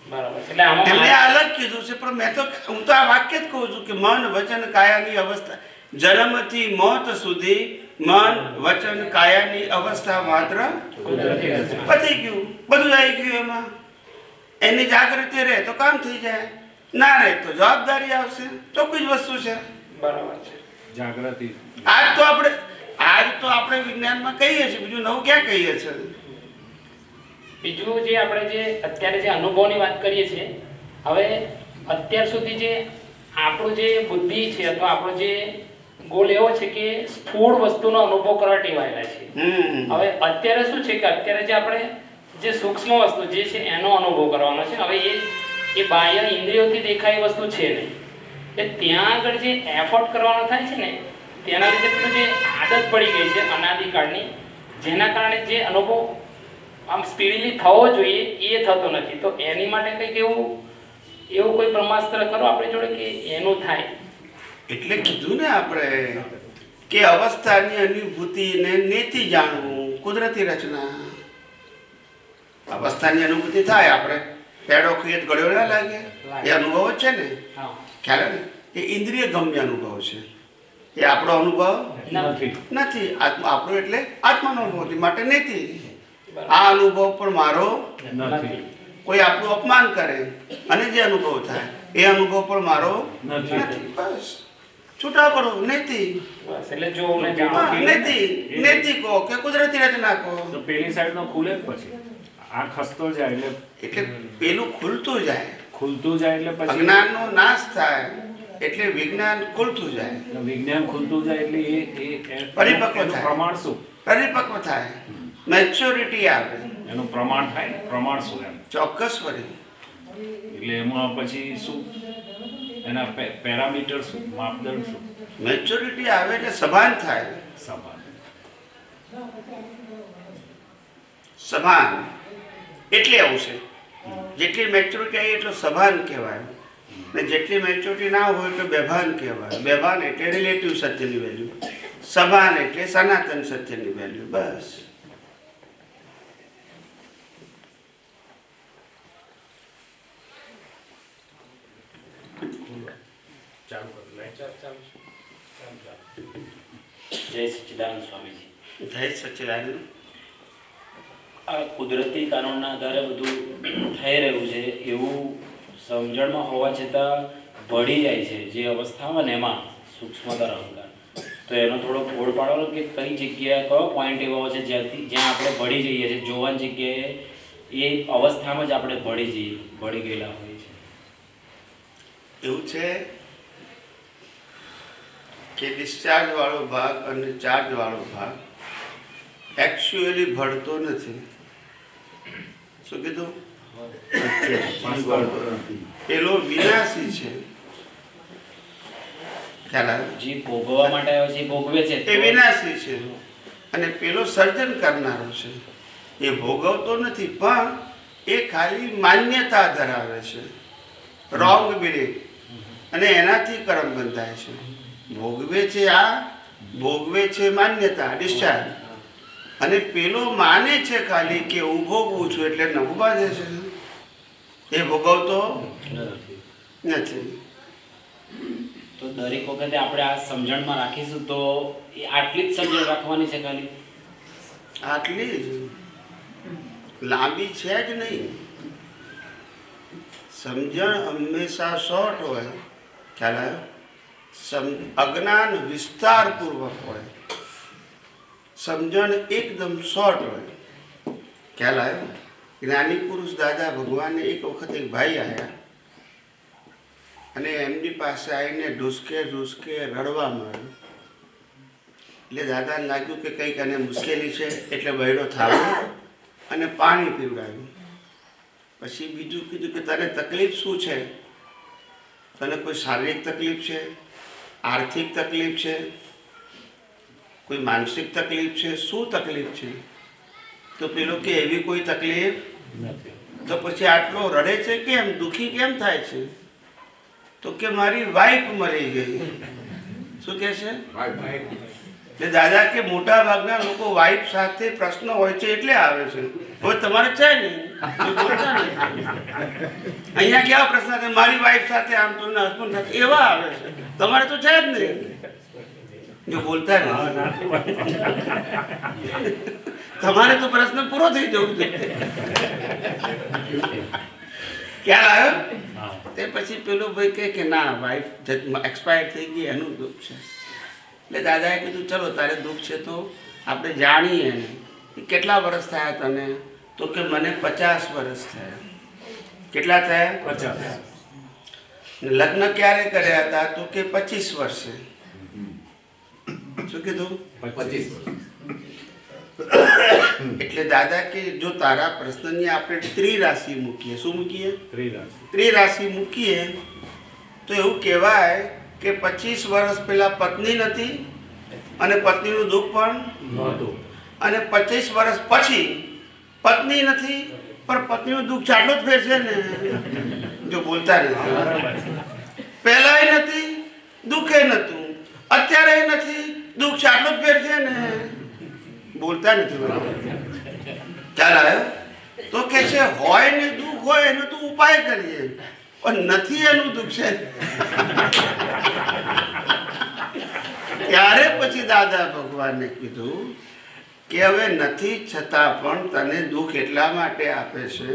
બરાબર. એટલે આમાં એમને અલગ કીધું છે, પણ મેં તો હું તો આ વાક્ય જ કહું છું કે મન વચન કાયાની અવસ્થા, જન્મથી મોત સુધી મન વચન કાયાની અવસ્થા માત્ર પતી ગયું. બધું આવી ગયું એમાં. એની જાગૃતિ રહે તો કામ થઈ જાય, ના રહે તો જવાબદારી આવશે. ચોખ્ખી જ વસ્તુ છે. બરાબર છે. જાગૃતિ. આજ તો આપણે વિજ્ઞાનમાં કહીએ છીએ, બીજું નવું ક્યાં કહીએ છીએ? બીજું જે આપણે જે અત્યારે જે અનુભવની વાત કરીએ છીએ, હવે અત્યાર સુધી જે આપણું જે બુદ્ધિ છે અથવા આપણો જે ગોલ એવો છે કે સ્થૂળ વસ્તુનો અનુભવ કરવા ટેવાયેલા છે. હવે અત્યારે શું છે કે અત્યારે જે આપણે જે સૂક્ષ્મ વસ્તુ જે છે એનો અનુભવ કરવાનો છે. હવે એ બાહ્ય ઇન્દ્રિયોથી દેખાય વસ્તુ છે નહીં, એટલે ત્યાં આગળ જે એફર્ટ કરવાનો થાય છે ને તેના લીધે પેલું જે આદત પડી ગઈ છે અનાદિકાળની, જેના કારણે જે અનુભવ આમ સ્પીડલી થવો જોઈએ એ થતો નથી. તો એની માટે કંઈક એવું કોઈ બ્રહ્માસ્ત્ર ખરો આપણી જોડે કે એનું થાય? એટલે કીધું ને આપણે કે અવસ્થાની અનુભૂતિને નેતિ જાણવું, કુદરતી રચના. અવસ્થાની અનુભૂતિ થાય, આપણે પેડો ખીએ ગળ્યો ના લાગે, એ અનુભવ જ છે ને. ખ્યાલ ને? એ ઇન્દ્રિય ગમ્ય અનુભવ છે, એ આપણો અનુભવ નથી. આપણો એટલે આત્માનો અનુભવ માટે નેતિ. આ અનુભવ પણ મારો નથી. કોઈ આપણું અપમાન કરે અને જે અનુભવ થાય એ અનુભવ પણ મારો નથી. બસ છૂટા પડો. નેતિ એટલે જો નેતિ કહો કે કુદરતી રચના કહો, તો પેલી સાઈડ નો ખુલે જ પછી આ ખસતો જાય એટલે પેલું ખુલતું જાય. ખુલતું જાય એટલે પછી અજ્ઞાનનો નાશ થાય એટલે વિજ્ઞાન ખુલતું જાય. વિજ્ઞાન ખુલતું જાય એટલે એ પરિપક્વ થાય. પ્રમાણ શું? પરિપક્વ થાય, મેચ્યોરિટી આવે. એનું પ્રમાણ થાય ને? પ્રમાણ શું એમ? ચોક્કસ વળી. એટલે એમાં પછી શું એના પેરામીટર શું, માપદંડ શું? મેચ્યોરિટી આવે એટલે સભાન થાય. સભાન એટલે આવું છે. જેટલી મેચ્યોરિટી આવી એટલું સભાન કહેવાય, ને જેટલી મેચ્યોરિટી ના હોય તો બેભાન કહેવાય. બેભાન એટલે રિલેટિવ સત્યની વેલ્યુ, સભાન એટલે સનાતન સત્યની વેલ્યુ. બસ. જય સચ્ચિદાનંદ સ્વામીજી. જય સચ્ચિદાનંદ. આ કુદરતી કાનૂનના આધારે બધું થઈ રહ્યું છે એવું સમજણમાં હોવા છતાં ભળી જાય છે જે અવસ્થા હોય ને એમાં સૂક્ષ્મતર અહંકાર. તો એનો થોડો ફોડ પાડવાનો કે કઈ જગ્યાએ કયો પોઈન્ટ એવો છે જ્યાં આપણે ભળી જઈએ છીએ, જોવાની જગ્યાએ એ અવસ્થામાં જ આપણે ભળી ગયેલા હોઈએ છીએ. એવું છે કે ડિસ્ચાર્જ વાળો ભાગ અને ચાર્જ વાળો ભાગ એકચ્યુઅલી ભળતો નથી. શું કીધું? પેલો વિનાશી છે. ખ્યાલ આવે? જે ભોગવવા માટે આવ્યો છે એ ભોગવે છે એ વિનાશી છે અને પેલો સર્જન કરનારો છે. એ ભોગવતો નથી પણ એ ખાલી માન્યતા ધરાવે છે, રોંગ બિલીફ, અને એનાથી કર્મ બંધાય છે. ભોગવે છે આ ભોગવે છે માન્યતા ડિસ્ચાર્જ, અને પેલો માને છે ખાલી કે હું ભોગવું છું એટલે નવું બાંધે છે. એ ભોગવતો નથી. તો દરેક વખતે આપણે આ સમજણમાં રાખીશું તો એ આટલી જ સમજણ રાખવાની છે ખાલી? આટલી જ, લાંબી છે જ નહીં. સમજણ હંમેશા શોર્ટ હોય, ખ્યાલ આવ્યો? અજ્ઞાન વિસ્તારપૂર્વક હોય, સમજણ એકદમ શોર્ટ હોય, ખ્યાલ આવ્યો? જ્ઞાની પુરુષ દાદા ભગવાનને એક વખત એક ભાઈ આવ્યા અને એમની પાસે આવીને ઢૂસકે રડવા માંડ્યું. એટલે દાદાને લાગ્યું કે કંઈક એને મુશ્કેલી છે, એટલે બહેરો થાળ્યો અને પાણી પીવડાવ્યું. પછી બીજું કીધું કે તને તકલીફ શું છે? તને કોઈ શારીરિક તકલીફ છે, આર્થિક તકલીફ છે, કોઈ માનસિક તકલીફ છે, શું તકલીફ છે? તો પેલો કે એવી કોઈ તકલીફ નથી. તો પછી આટલો રડે છે કેમ, દુઃખી કેમ થાય છે? તો કે મારી વાઈફ મરી ગઈ. શું કહે છે? એટલે દાદા કે મોટા ભાગના લોકો વાઈફ સાથે પ્રશ્ન હોય છે એટલે આવે છે. હવે તમારે છે નહીં, અહીંયા કેવા પ્રશ્ન છે? મારી વાઈફ સાથે આમ તો હસબન્ડ સાથે એવા આવે છે. તમારે તો છે જ નહીં, જો બોલતા નહીં. તમારે તો પ્રશ્ન પૂરો થઈ જવું છે. ખ્યાલ આવ્યો? તે પછી પેલો ભાઈ કે ના, વાઈફ એક્સપાયર થઈ ગઈ એનું દુઃખ છે. એટલે દાદાએ કીધું ચલો તારે દુઃખ છે તો આપણે જાણીએ. કેટલા વર્ષ થયા તને? તો કે મને 50 વર્ષ થયા. કેટલા થયા? 50. લગ્ન ક્યારે કર્યા હતા? તો કે 25 વર્ષે. શું કીધું? 25. એટલે દાદા કે જો તારા પ્રશ્નની આપણે ત્રિરાશિ મૂકીએ. શું મૂકીએ? ત્રિરાશિ મૂકીએ તો એવું કહેવાય કે 25 વર્ષ પહેલા પત્ની નથી અને પત્નીનું દુઃખ પણ નહોતું, અને 25 વર્ષ પછી પત્ની નથી પણ પત્નીનું દુઃખ ચાટલો જ ફેર છે ને. જો બોલતા નથી. પહેલાય નથી, દુઃખે નહોતું, અત્યારે નથી, દુઃખ ચાટલો જ ફેર છે ને. બોલતા નથી. ખ્યાલ આવ્યો? તો કે છે હોય ને દુઃખ હોય એનો તો ઉપાય કરીએ, પણ નથી એનું દુઃખ છે. ત્યારે પછી દાદા ભગવાને કીધું કે હવે નથી છતાં પણ તને દુઃખ એટલા માટે આપે છે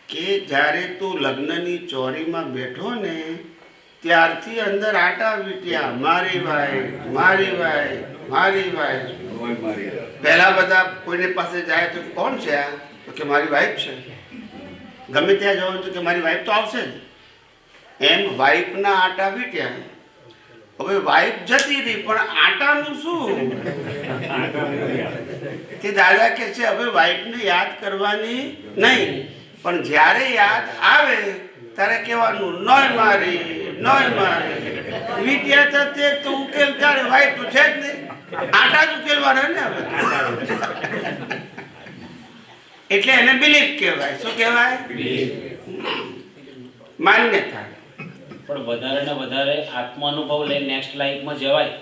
કે જ્યારે તું લગ્નની ચોરીમાં બેઠો ને ત્યારથી અંદર આટા વીટ્યા, મારી વાઈફ, મારી વાઈફ, મારી વાઈફ. પહેલા બધા કોઈને પાસે જાય તો કોણ છે આ? તો કે મારી વાઈફ છે. ગમે ત્યાં જવાનું તો કે મારી વાઈફ તો આવશે જ. એમ વાઈફના આટા વીટ્યા. હવે વાઈફ જતી રહી પણ આટાનું શું? કે દાદા કે છે હવે વાઈફને યાદ કરવાની નહીં, પણ જ્યારે યાદ આવે ત્યારે કહેવાનું નોય મારી, નોય મારી. વીટ્યા થતે તો ઉકેલ ત્યારે વાઈફ તો છે જ નહીં, આટા જ ઉકેલવાના ને હવે. એટલે એને બિલીફ કહેવાય. શું કહેવાય? માન્યતા. પણ વધારે ને વધારે આત્માનુભવ લઈ નેક્સ્ટ લાઈફમાં જવાય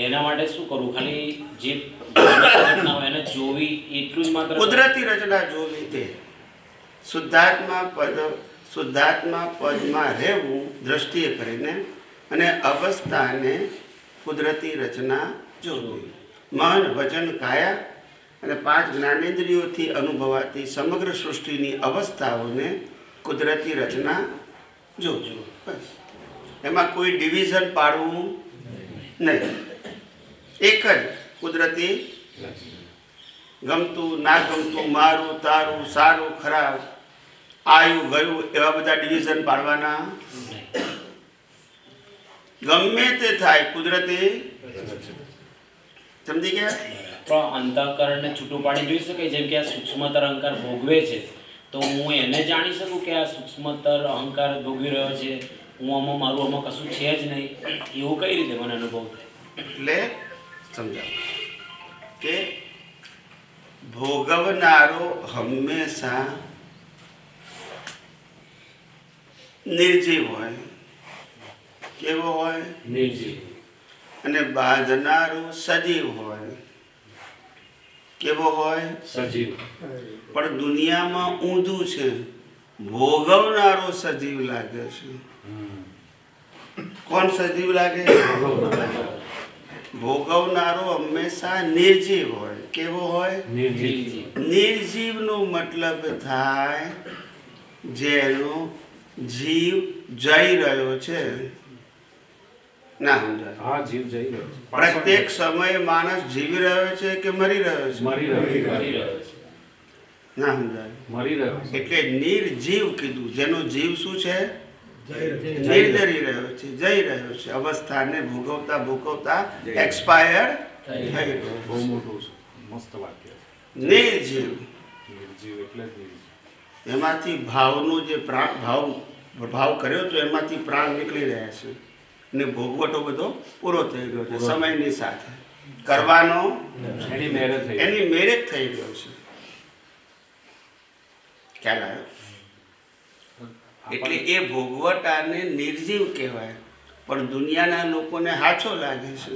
એના માટે શું કરવું? ખાલી જે રચના હોય એને જોવી એટલું જ માત્ર? કુદરતી રચના જોવી તે શુદ્ધાત્મા પદમાં રહેવું દ્રષ્ટિએ કરીને, અને અવસ્થાને કુદરતી રચના જોવી. મન, વચન, કાયા અને 5 જ્ઞાનેન્દ્રિયોથી અનુભવાતી સમગ્ર સૃષ્ટિની અવસ્થાઓને કુદરતી રચના જોજો. બસ. એમાં કોઈ ડિવિઝન પાડવું નહીં. એક જ કુદરતી, ગમતું ના ગમતું, મારું તારું, સારું ખરાબ, આયુ ગયું, એવા બધા ડિવિઝન પાડવાના. ગમે તે થાય કુદરતી. સમજી ગયા? પણ અંતઃકરણને છૂટું પાડી જોઈ શકાય. જેમ કે આ સૂક્ષ્મતર અહંકાર ભોગવે છે તો હું એને જાણી શકું કે આ સૂક્ષ્મતર અહંકાર ભોગવી રહ્યો છે, હું આમાં મારું આમાં કશું છે જ નહીં, એવું કઈ રીતે મને અનુભવ થાય? એટલે સમજાવો કે ભોગવનારો હંમેશા નિર્જીવ હોય. કેવો હોય? નિર્જીવ. અને બાંધનારો સજીવ હોય. કેવો હોય? સજીવ. પણ દુનિયામાં ઊંધું છે, ભોગવનારો સજીવ લાગે છે. કોણ સજીવ લાગે? ભોગવનારો હંમેશા નિર્જીવ હોય. કેવો હોય? નિર્જીવ. નિર્જીવનો મતલબ થાય જેનો જીવ જઈ રહ્યો છે. ના સમજાય? હા, જીવ જઈ રહ્યો છે. પ્રત્યેક સમયે માણસ જીવી રહ્યો છે કે મરી રહ્યો છે? મરી રહ્યો છે. ના સમજાય? મરી રહ્યો છે. એટલે નિર્જીવ કીધું, જેનો જીવ શું છે? નિર્જરી રહ્યો છે, જઈ રહ્યો છે. અવસ્થાને ભોગવતા ભોગવતા એક્સપાયર થઈ રહ્યો બહુ મોટું છે, મસ્ત વાક્ય. નિર્જીવ. નિર્જીવ એટલે જ નિર્જીવ. એમાંથી ભાવનો જે ભાવ કર્યો તો એમાંથી પ્રાણ નીકળી રહ્યા છે અને ભોગવટો બધો પૂરો થઈ ગયો છે. સમયની સાથે કરવાનો એની મેરેજ થઈ. એની મેરેજ થઈ ગયો છે. ખ્યાલ આવ્યો? એટલે એ ભોગવટાને નિર્જીવ કહેવાય, પણ દુનિયાના લોકોને હાચો લાગે છે.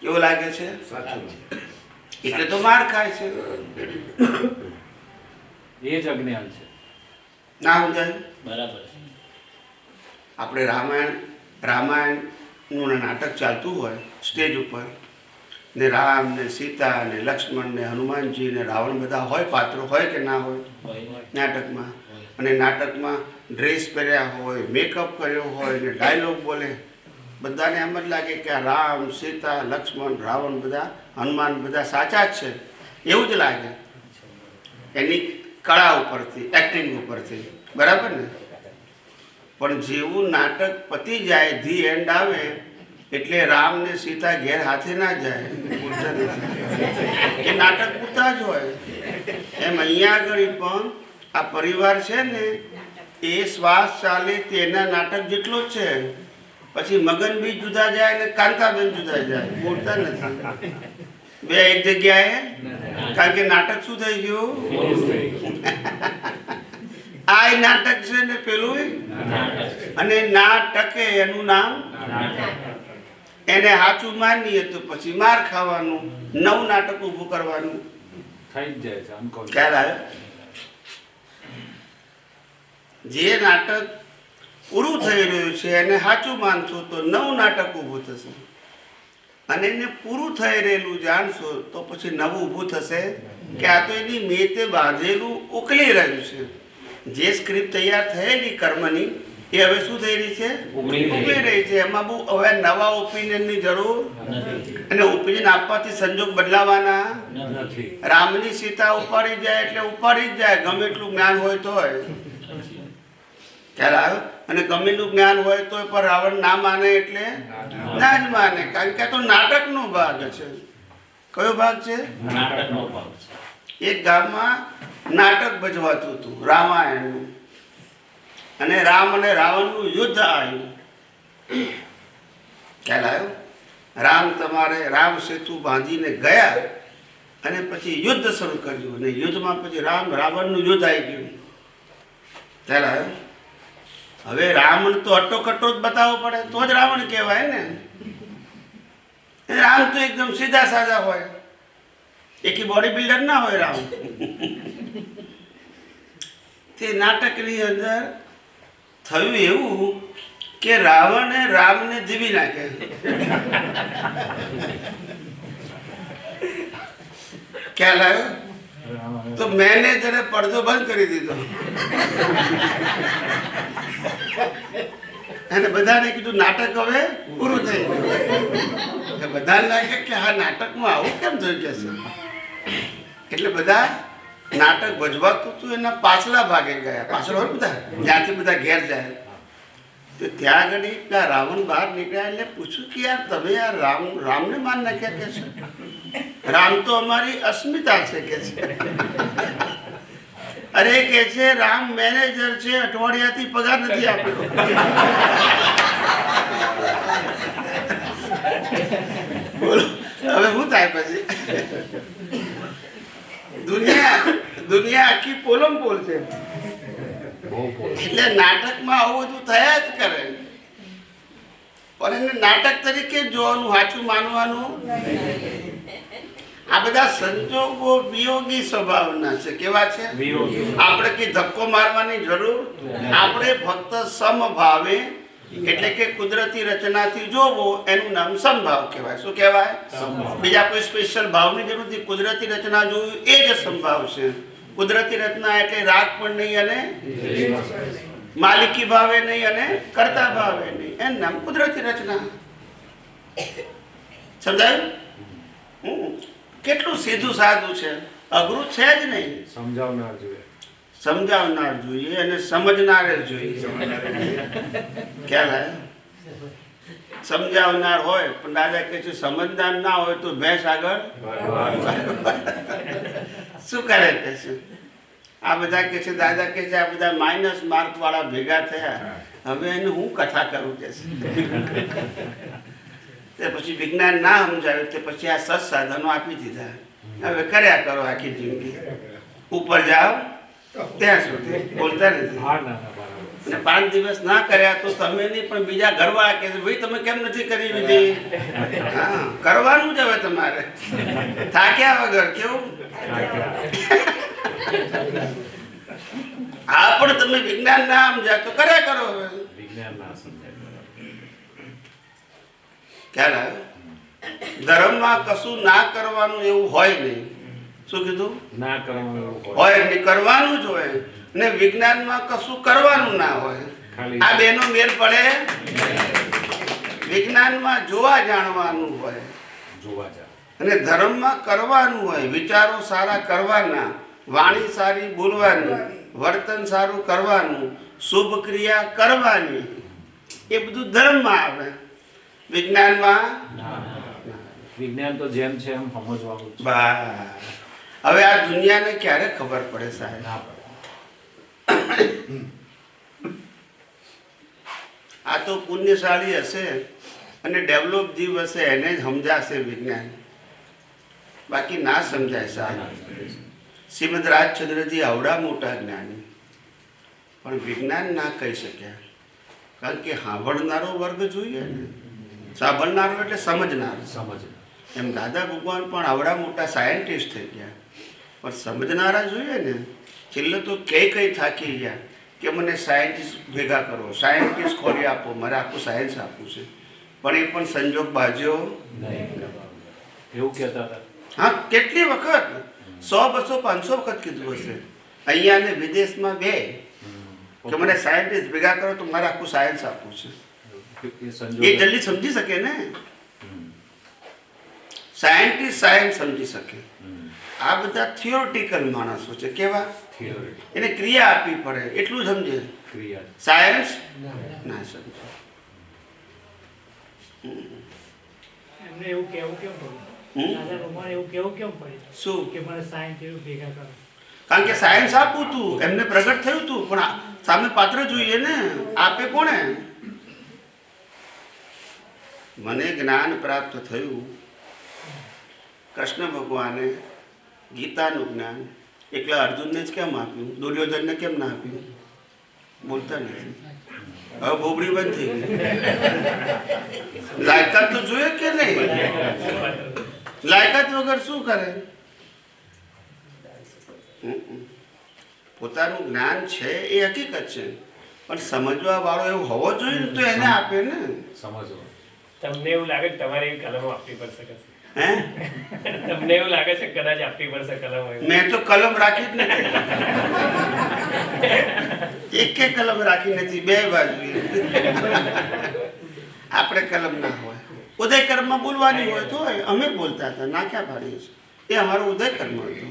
કેવો લાગે છે? એટલે તો માર ખાય છે. એ જ અજ્ઞાન છે. ના સમજાય? બરાબર છે. આપણે રામાયણનું નાટક ચાલતું હોય સ્ટેજ ઉપર, ને રામ ને સીતા ને લક્ષ્મણ ને હનુમાનજી ને રાવણ બધા હોય, પાત્રો હોય કે ના હોય નાટકમાં? અને નાટકમાં ડ્રેસ પહેર્યા હોય, મેકઅપ કર્યો હોય ને ડાયલોગ બોલે, બધાને એમ જ લાગે કે આ રામ સીતા લક્ષ્મણ રાવણ બધા હનુમાન બધા સાચા જ છે, એવું જ લાગે એની કળા ઉપરથી, એક્ટિંગ ઉપરથી. બરાબર ને? પણ જેવું નાટક પતી જાય, ધી એન્ડ આવે, એટલે રામ ને સીતા ઘેર હાથે ના જાય, પૂરતા નથી. એ નાટક પૂરતા જ હોય. એમ અહીંયા આગળ પણ આ પરિવાર છે ને, એ શ્વાસ ચાલે તેના નાટક જેટલો જ છે. પછી મગન બી જુદા જાય ને કાંતાબેન જુદા જાય, બોલતા નથી બે એક જગ્યાએ. કારણ કે નાટક શું થઈ ગયું? આ નાટક છે ને પેલું, અને નાટકે એનું નામ. એને સાચું માનીએ તો પછી માર ખાવાનું, નવું નાટક ઊભું કરવાનું. થઈ જ જાય છે. ખ્યાલ આવે? જે નાટક પૂરું થઈ રહ્યું છે એને સાચું માનશો તો નવું નાટક ઊભું થશે, અને એને પૂરું થઈ રહેલું જાણશો તો પછી નવું ઊભું થશે કે આ તો એની મેતે બાંધેલું ઉકલી રહ્યું છે. જે સ્ક્રિપ્ટ તૈયાર થયેલી કર્મની એ હવે શું થઈ રહી છે? ઉકળી રહી છે. એમાં બહુ હવે નવા ઓપિનિયનની જરૂર અને ઓપિનિયન આપવાથી સંજોગ બદલાવાના નથી. રામની સીતા ઉપાડી જાય એટલે ઉપાડી જ જાય, ગમે એટલું જ્ઞાન હોય તો. ખ્યાલ આવ્યો? અને ગમે એટલું જ્ઞાન હોય તો પણ રાવણ ના માને એટલે ના જ માને, કારણ કે આ તો નાટકનો ભાગ છે. કયો ભાગ છે? નાટકનો ભાગ છે. એક ગામમાં નાટક ભજવાતું હતું રામાયણનું, અને રામ અને રાવણનું યુદ્ધ આવ્યું. ખ્યાલ આવ્યો? રામ સેતુ બાંધીને ગયા અને પછી યુદ્ધ શરૂ કર્યું, અને યુદ્ધમાં પછી રાવણનું યુદ્ધ આવી ગયું. ખ્યાલ આવ્યો? હવે રાવણ તો અટોકટો જ બતાવવો પડે તો જ રાવણ કહેવાય ને. રામ તો એકદમ સીધા સાધા હોય, એકી બોડી બિલ્ડર ના હોય રામ. તે નાટકની અંદર થયું એવું કે રાવણે રામને જીવી નાખે. ખ્યાલ આવ્યો? તો મેનેજરે પડદો બંધ કરી દીધો અને બધાને કીધું નાટક હવે પૂરું થઈ ગયું. બધાને લાગે કે આ નાટકમાં આવું કેમ થયું કે છે. એટલે બધા નાટક ભજવાતું હતું એના પાછલા ભાગે ગયા, પાછળ હોય બધા, ત્યાંથી બધા ઘેર જાય. તો ત્યાં આગળ રાવણ બહાર નીકળ્યા એટલે પૂછ્યું કે યાર તમે યાર રામને માન નાખ્યા કે છે? રામ તો અમારી અસ્મિતા છે કે છે. અરે કે છે રામ મેનેજર છે, અઠવાડિયાથી પગાર નથી આપ્યો. બોલો હવે શું થાય પછી? દુનિયા આખી પોલમ પોલ છે. એટલે નાટકમાં આવું બધું થયા જ કરે, પણ એને નાટક તરીકે જોવાનું, સાચું માનવાનું. આ બધા સંજોગો વિયોગી સ્વભાવના છે. કેવા છે? આપણે કઈ ધક્કો મારવાની જરૂર. આપણે ફક્ત સમભાવે, એટલે કે કુદરતી રચનાથી જોવો, એનું નામ સમભાવ કહેવાય. શું કહેવાય? બીજા કોઈ સ્પેશિયલ ભાવની જરૂર નથી. કુદરતી રચના જોયું એ જ સમભાવ છે. કુદરતી રચના એટલે રાગ પણ નહીં અને માલિકી ભાવે નહીં અને કર્તા ભાવે નહીં, એનું નામ કુદરતી રચના. સમજાયું? કેટલું સીધું સાદું છે, અઘરું છે જ નહીં. સમજાવનાર જોઈએ અને સમજનારે જોઈએ. ખ્યાલ આવે? સમજાવનાર હોય પણ દાદા કહે છે સમજદાર ના હોય તો ભેંસ આગળ શું કરે કે છે? આ બધા કે છે, દાદા કે છે આ બધા માઇનસ માર્ક વાળા ભેગા થયા, હવે એને હું કથા કરું કે છે. તે પછી વિજ્ઞાન ના સમજાવ્યું, તે પછી આ સત્સાધનો આપી દીધા. હવે કર્યા કરો આખી જિંદગી, ઉપર જાઓ ત્યાં સુધી બોલતા નથી. અને 5 દિવસ ના કર્યા તો તમે નહીં પણ બીજા ઘરવાળા કે ભાઈ તમે કેમ નથી કરી દીધી? હા, કરવાનું જ હવે તમારે, થાક્યા વગર. કેવું? હા, પણ તમે વિજ્ઞાન ના સમજ્યા તો કર્યા કરો. હવે ખ્યાલ આવ્યો? ધર્મમાં કશું ના કરવાનું એવું હોય નહીં. શું કીધું? ના કરવાનું હોય નહીં, કરવાનું જ હોય. ને વિજ્ઞાનમાં કશું કરવાનું ના હોય. આ બેનો મેળ પડે? વિજ્ઞાનમાં જોવા જાણવાનું હોય અને ધર્મમાં કરવાનું હોય. વિચારો સારા કરવાના, વાણી સારી બોલવાની, વર્તન સારું કરવાનું, શુભ ક્રિયા કરવાની, એ બધું ધર્મમાં આવે. વિજ્ઞાન તો જેમ છે એમ સમજવાનું. હવે આ દુનિયાને ક્યારે ખબર પડે સાહેબ? આ તો પુણ્યશાળી હશે અને ડેવલપ જીવ હશે એને જ સમજાશે વિજ્ઞાન, બાકી ના સમજાય સાહેબ. શ્રીમદ રાજચંદ્રજી આવડા મોટા જ્ઞાની પણ વિજ્ઞાન ના કહી શક્યા, કારણ કે સાંભળનારો વર્ગ જોઈએ ને. સાંભળનારો એટલે સમજનારો. એમ દાદા ભગવાન પણ આવડા મોટા સાયન્ટિસ્ટ થઈ ગયા, પણ સમજનારા જોઈએ ને. છેલ્લે તો કઈ થાકી ગયા કે મને સાયન્ટિસ્ટ ભેગા કરો, સાયન્ટિસ્ટ ખોલી આપો, મારે આખું સાયન્સ આપવું છે. પણ એ પણ સંજોગ બાજ્યો એવું કહેતા હતા. હા, કેટલી વખત 100, 200, 500 વખત કીધું હશે. અહીંયા ને વિદેશમાં બે કે મને સાયન્ટિસ્ટ ભેગા કરો તો મારે આખું સાયન્સ આપવું છે. એ જલ્દી સમજી શકે ને. સાયન્ટિસ્ટ સાયન્સ સમજી શકે. આ બધા થિયોરિટિકલ માણસો છે. કેવા? એને ક્રિયા આપવી પડે એટલું સમજે, સાયન્સ ના સમજે. એમને એવું કેવું કેમ પડ્યું? દાદા ભગવાન એવું કેવું કેમ પડ્યું? શું કે મને સાયન્સ એવું ભેગા કરો? કારણ કે સાયન્સ આપવું હતું, એમને પ્રગટ થયું હતું, પણ સામે પાત્ર જોઈએ ને. આપે કોણે? મને જ્ઞાન પ્રાપ્ત થયું, કૃષ્ણ ભગવાને ગીતાનું જ્ઞાન એકલા અર્જુનને જ કેમ આપ્યું? દુર્યોધનને કેમ ના આપ્યું? બોલતા નથી. હવે બોબડી બંધ થઈ ગઈ. લાયકાત તો જોઈએ કે નહીં? લાયકાત વગર શું કરે? પોતાનું જ્ઞાન છે એ હકીકત છે, પણ સમજવા વાળો એવો હોવો જોઈએ તો એને આપે ને. સમજવા. તમને એવું લાગે તમારે એવી કલમો આપવી પડશે? તમને એવું લાગે છે કદાચ આપવી પડશે કલમ? મેં તો કલમ રાખી જ નથી. એક કલમ રાખી નથી, બે બાજુ. આપણે કલમ ના હોય. ઉદય કર્મમાં બોલવાની હોય તો હોય. અમે બોલતા હતા, ના ક્યાં પાડીએ છીએ? એ અમારો ઉદય કર્મ હતો,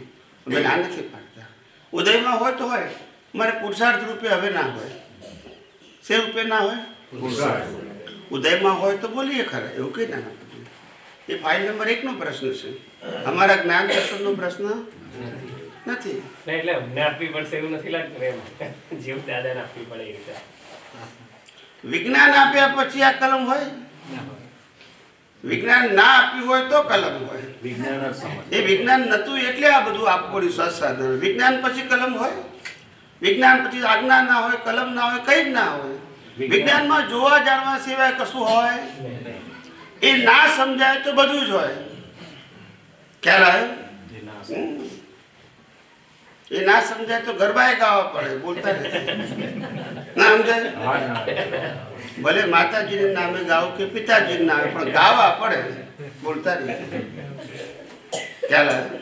અમે ના નથી પાડતા. ઉદયમાં હોય તો હોય, મારે પુરુષાર્થ રૂપે હવે ના હોય. શે રૂપે ના હોય? ઉદયમાં હોય તો બોલીએ ખરા, એવું કઈ ના. એ ફાઇલ નંબર 1 નો પ્રશ્ન છે, અમારા જ્ઞાન દર્શનનો પ્રશ્ન નથી. ના, એટલે અમને આપવી પડશે એવું નથી લાગતું એમ. જેવું દાદાને આપવી પડે એ રીતે. વિજ્ઞાન આપ્યા પછી આ કલમ હોય? વિજ્ઞાન ના આપ્યું હોય તો કલમ હોય. વિજ્ઞાન જ સમજ. એ વિજ્ઞાન નતું એટલે આ બધું આપવું સત્સાધન. વિજ્ઞાન પછી કલમ હોય? વિજ્ઞાન પછી આજ્ઞા ના હોય, કલમ ના હોય, કઈ જ ના હોય. વિજ્ઞાનમાં જોવા જાણવા સિવાય કશું હોય? એ ના સમજાય તો બધું જ હોય. ખ્યાલ આવ્યો? એ ના સમજાય તો ગરબાએ ગાવા પડે, બોલતા નથી. ના સમજાય? ભલે માતાજીના નામે ગાવ કે પિતાજીના નામે, પણ ગાવા પડે, બોલતા નથી. ખ્યાલ આવ્યો?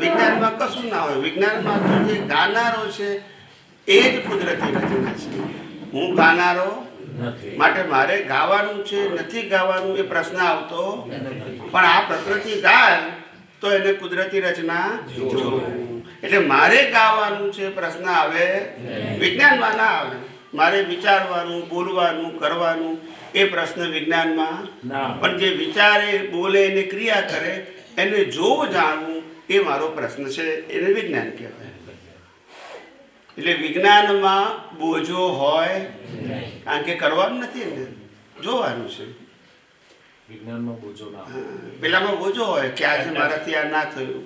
વિજ્ઞાનમાં કશું ના હોય. વિજ્ઞાનમાં તો જે ગાનારો છે એ જ કુદરતી રચના છે. હું ગાનારો માટે મારે ગાવાનું છે નથી ગાવાનું એ પ્રશ્ન આવતો, પણ આ પ્રકૃતિ ગાય તો એને કુદરતી રચના જોવું. એટલે મારે ગાવાનું છે પ્રશ્ન આવે, વિજ્ઞાનમાં ના આવે. મારે વિચારવાનું, બોલવાનું, કરવાનું એ પ્રશ્ન વિજ્ઞાનમાં, પણ જે વિચારે, બોલે ને ક્રિયા કરે એને જોવું, જાણવું એ મારો પ્રશ્ન છે, એને વિજ્ઞાન કહેવાય. એટલે વિજ્ઞાનમાં બોજો હોય, કારણ કે કરવાનું નથી ને, જોવાનું છે. વિજ્ઞાનમાં બોજો ના હોય. પેલામાં બોજો હોય કે આજે મારાથી આ ના થયું,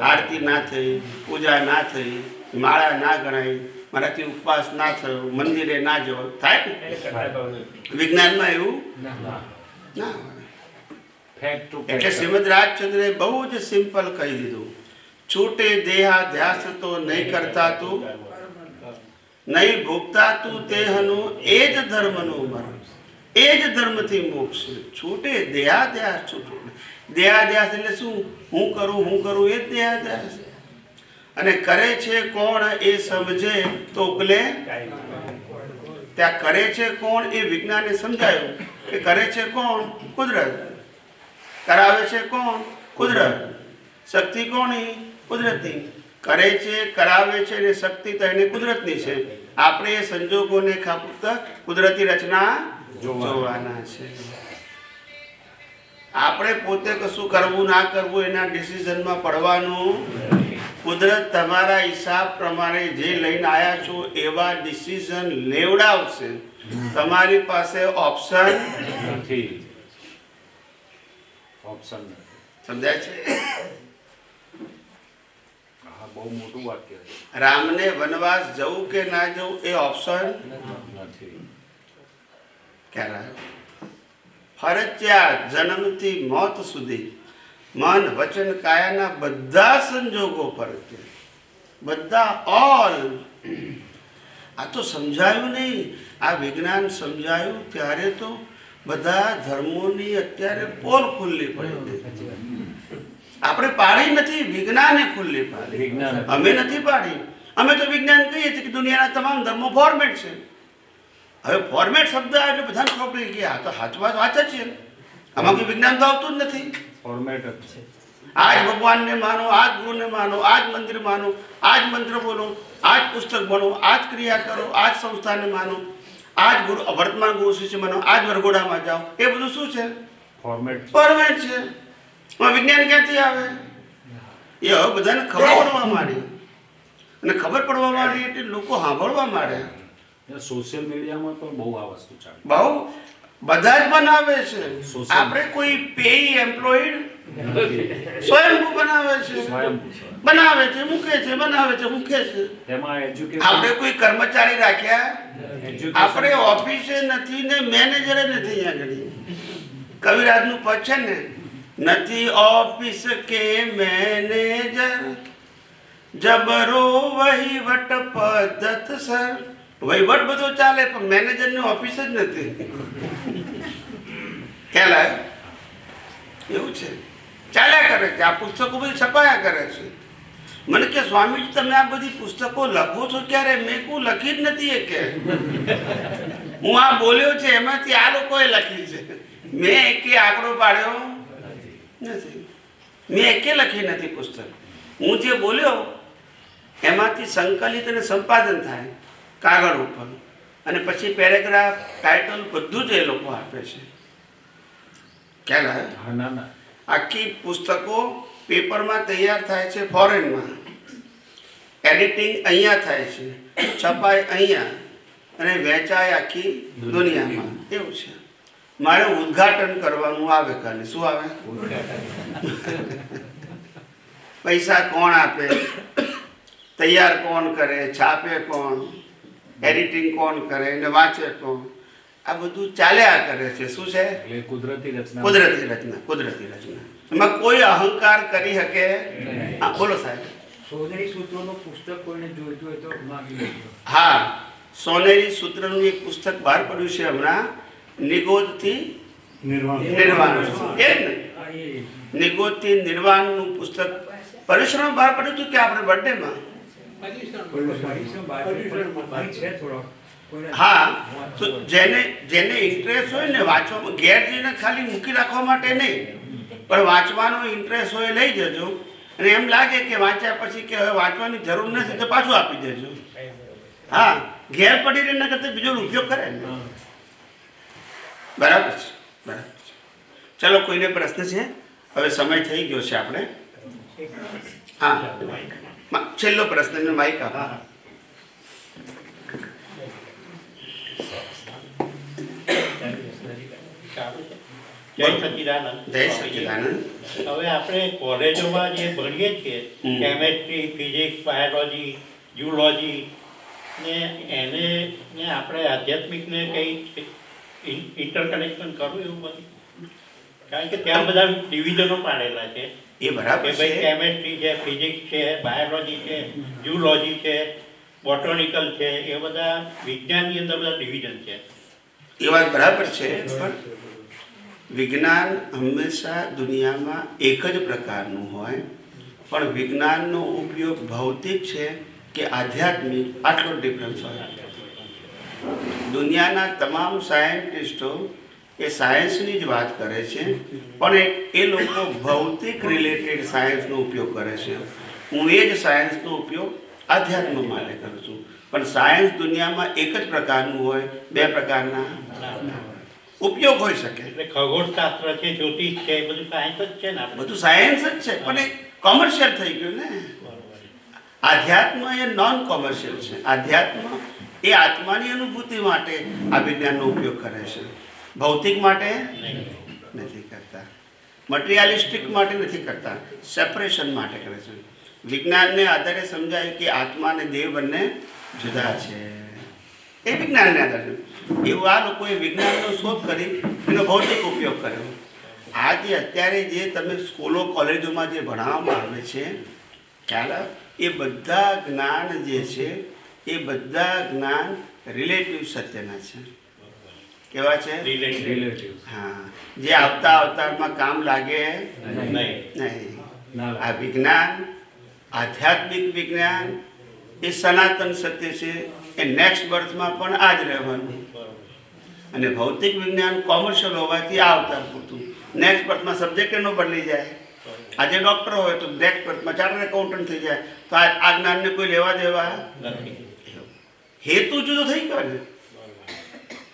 આરતી ના થઈ, પૂજા ના થઈ, માળા ના ગણાય, મારાથી ઉપવાસ ના થયો, મંદિરે ના જવાય. થાય ને? વિજ્ઞાનમાં એવું ના હોય. એટલે શ્રીમદ રાજચંદ્રે બહુ જ સિમ્પલ કહી દીધું, છૂટે દેહાધ્યાસ તો નહીં કરતા તું, નહીં ભોગતા તું તેહનું, એ જ ધર્મનું મરણ, એ જ ધર્મથી મોક્ષ. છૂટે દેહાધ્યાસ, છૂટે દેહાધ્યાસ એટલે શું? હું કરું એ જ દેહાધ્યાસ. અને કરે છે કોણ એ સમજે તો ઉકલે. ત્યાં કરે છે કોણ એ વિજ્ઞાને સમજાયું કે કરે છે કોણ? કુદરત. કરાવે છે કોણ? કુદરત. શક્તિ કોની? કુદરતની. કરે છે, કરાવે છે ને શક્તિ તો એને કુદરતની છે. આપણે એ સંજોગોને ફક્ત કુદરતી રચના જોવાના છે. આપણે પોતે કશું કરવું ના કરવું એના ડિસિઝનમાં પડવાનું. કુદરત તમારા હિસાબ પ્રમાણે જે લઈને આવ્યા છો એવા ડિસિઝન લેવડાવશે. તમારી પાસે ઓપ્શન નથી. ઓપ્શન નથી. સમજાય છે? હા, બહુ મોટું વાક્ય છે. રામને વનવાસ જવું કે ના જવું એ ઓપ્શન નથી. ક્યારે? ફરજિયાત જન્મથી મોત સુધી મન, વચન, કાયાના બધા સંજોગો પર છે. બધા ઓલ. આ તો સમજાયું નહીં. આ વિજ્ઞાન સમજાયું ત્યારે તો બધા ધર્મોની અત્યારે પોલ ખુલ્લી પડી. આપણે પાડી નથી, વિજ્ઞાને ખુલ્લી પાડી. અમે નથી પાડી. અમે તો વિજ્ઞાન કહીએ છીએ કે દુનિયાના તમામ ધર્મો ફોર્મેટ છે. હવે ફોર્મેટ શબ્દ એટલે બધાને ખબર પડી ગયા, તો સાચવા વાત જ છે. આમાં કોઈ વિજ્ઞાન તો આવતું જ નથી. ફોર્મેટ જ છે. આજ ભગવાનને માનો, આજ ગુરુને માનો, આજ મંદિર માનો, આજ મંત્ર બોલો, આજ પુસ્તક ભણો, આજ ક્રિયા કરો, આજ સંસ્થાને માનો, આજ ગુરુ વર્તમાન ગુરુ શિષ્ય માનો, આજ વરઘોડામાં જાઓ. એ બધું શું છે? ફોર્મેટ છે. વિજ્ઞાન ક્યાંથી આવે? એ હવે બધાને ખબર પડવા માંડી. અને ખબર પડવા માંડી એટલે લોકો સાંભળવા માંડે. સોશિયલ મીડિયામાં પણ બહુ આ વસ્તુ ચાલે. બહુ બધા જ બનાવે છે. આપણે કોઈ પેઈ એમ્પ્લોઈડ સ્વયંભૂ બનાવે છે, બનાવે છે, મૂકે છે, બનાવે છે, મૂકે છે. તેમાં એજ્યુકેશન, આપણે કોઈ કર્મચારી રાખ્યા? આપણે ઓફિસે નથી ને મેનેજરે નથી. અહીંયા કવિરાજનું પદ છે ને, નથી ઓફિસ કે મેનેજર, જબરો વહીવટ પદ્ધત સર. વહીવટ બધો ચાલે પણ મેનેજરની ઓફિસ જ નથી. ખ્યાલ આવે? એવું છે, ચાલ્યા કરે છે. આ પુસ્તકો બધી છપાયા કરે છે. મને કે સ્વામીજી તમે આ બધી પુસ્તકો લખો છો ક્યારે? મેં કોઈ લખી જ નથી. એ કે હું આ બોલ્યો છે એમાંથી આ લોકોએ લખી છે. મેં એકે આંકડો પાડ્યો નથી. મેં એકે લખી નથી પુસ્તક. હું જે બોલ્યો એમાંથી સંકલિત અને સંપાદન થાય કાગળ ઉપર, અને પછી પેરેગ્રાફ, ટાઇટલ બધું જ એ લોકો આપે છે. ખ્યાલ આવે? ના ના, આખી પુસ્તકો પેપરમાં તૈયાર થાય છે ફોરેનમાં. એડિટિંગ અહીંયા થાય છે, છપાય અહીંયા અને વેચાય આખી દુનિયામાં. એવું છે. મારે ઉદ્ઘાટન કરવાનું આવે કાલે. શું આવે? પૈસા કોણ આપે, તૈયાર કોણ કરે, છાપે કોણ, એડિટિંગ કોણ કરે ને વાંચે કોણ, આ બધું ચાલ્યા કરે છે. શું છે? એટલે કુદરતી રચના. કુદરતી રચના. કુદરતી રચના. એમાં કોઈ અહંકાર કરી શકે? હા, બોલો સાહેબ. સોનેરી સૂત્રોનું પુસ્તક કોઈને જોઈતું હોય તો માંગી લેજો. હા, સોનેરી સૂત્રનું એક પુસ્તક બહાર પડ્યું છે હમણાં, નિગોદથી નિર્વાણ. એ જ ને, નિગોદથી નિર્વાણનું પુસ્તક પર્યુષણમાં બહાર પડ્યું હતું કે આપણે બર્થડેમાં? હા, તો જેને ઇન્ટરેસ્ટ હોય ને વાંચવામાં, ઘેર જઈને ખાલી મૂકી રાખવા માટે નહીં, પણ વાંચવાનો ઇન્ટરેસ્ટ હોય લઈ જજો. અને એમ લાગે કે વાંચ્યા પછી કે હવે વાંચવાની જરૂર નથી તો પાછું આપી દેજો. હા, ઘેર પડી રહીને કરતા બીજો ઉપયોગ કરે ને. બરાબર છે, બરાબર છે. ચલો, કોઈને પ્રશ્ન છે? હવે સમય થઈ ગયો છે આપણે. હા, છેલ્લો પ્રશ્ન. માઇક આપો. જય સચ્ચિદાનંદ. જય સચ્ચિદાનંદ. હવે આપણે કોલેજોમાં જે ભણીએ છીએ કેમેસ્ટ્રી, ફિઝિક્સ, બાયોલોજી, ઝૂલોજી ને એને ને આપણે આધ્યાત્મિકને કંઈ ઇન્ટરકનેક્શન કરવું એવું બધું? કારણ કે ત્યાં બધા ડિવિઝનો પાડેલા છે. એ બરાબર કે ભાઈ કેમેસ્ટ્રી છે, ફિઝિક્સ છે, બાયોલોજી છે, ઝૂલોજી છે, બોટોનિકલ છે, એ બધા વિજ્ઞાનની અંદર બધા ડિવિઝન છે. એ વાત બરાબર છે, પણ વિજ્ઞાન હંમેશા દુનિયામાં એક જ પ્રકારનું હોય, પણ વિજ્ઞાનનો ઉપયોગ ભૌતિક છે કે આધ્યાત્મિક, આટલો ડિફરન્સ હોય. દુનિયાના તમામ સાયન્ટિસ્ટો એ સાયન્સની જ વાત કરે છે, પણ એ લોકો ભૌતિક રિલેટેડ સાયન્સનો ઉપયોગ કરે છે. હું એ જ સાયન્સનો ઉપયોગ આધ્યાત્મ માટે કરું છું. પણ સાયન્સ દુનિયામાં એક જ પ્રકારનું હોય, બે પ્રકારના ઉપયોગ હોઈ શકે. એટલે ખગોળશાસ્ત્ર છે, જ્યોતિષ છે, એ બધું સાયન્સ જ છે ને. બધું સાયન્સ જ છે, પણ એ કોમર્શિયલ થઈ ગયું ને. આધ્યાત્મ એ નોન કોમર્શિયલ છે. આધ્યાત્મ એ આત્માની અનુભૂતિ માટે આ વિજ્ઞાનનો ઉપયોગ કરે છે, ભૌતિક માટે નથી કરતા, મટીરિયાલિસ્ટિક માટે નથી કરતા, સેપરેશન માટે કરે છે. વિજ્ઞાનને આધારે સમજાય કે આત્મા અને દેહ બંને જુદા છે. એ વિજ્ઞાનને આધારે એવું આ લોકોએ વિજ્ઞાનનો શોધ કરી એનો ભૌતિક ઉપયોગ કર્યો. આજે અત્યારે જે તમે સ્કૂલો કોલેજોમાં જે ભણાવવામાં આવે છે ખ્યાલ, એ બધા જ્ઞાન જે છે એ બધા જ્ઞાન રિલેટિવ સત્યના છે. કેવા છે? રિલેટિવ. હા, જે આવતા અવતારમાં કામ લાગે નહીં. આ વિજ્ઞાન, આધ્યાત્મિક વિજ્ઞાન એ સનાતન સત્ય છે. એ નેક્સ્ટ બર્થમાં પણ આ જ રહેવાનું. અને ભૌતિક વિજ્ઞાન કોમર્શિયલ હોવાથી આ અવતાર પૂરતું, નેક્સ્ટ બર્થમાં સબ્જેક્ટ એનો બદલી જાય. આજે ડૉક્ટર હોય તો નેક્સ્ટ બર્થમાં ચાર્ટર્ડ એકાઉન્ટન્ટ થઈ જાય. તો આ જ્ઞાનને કોઈ લેવા દેવા નથી. હેતુ જુદો થઈ ગયો ને.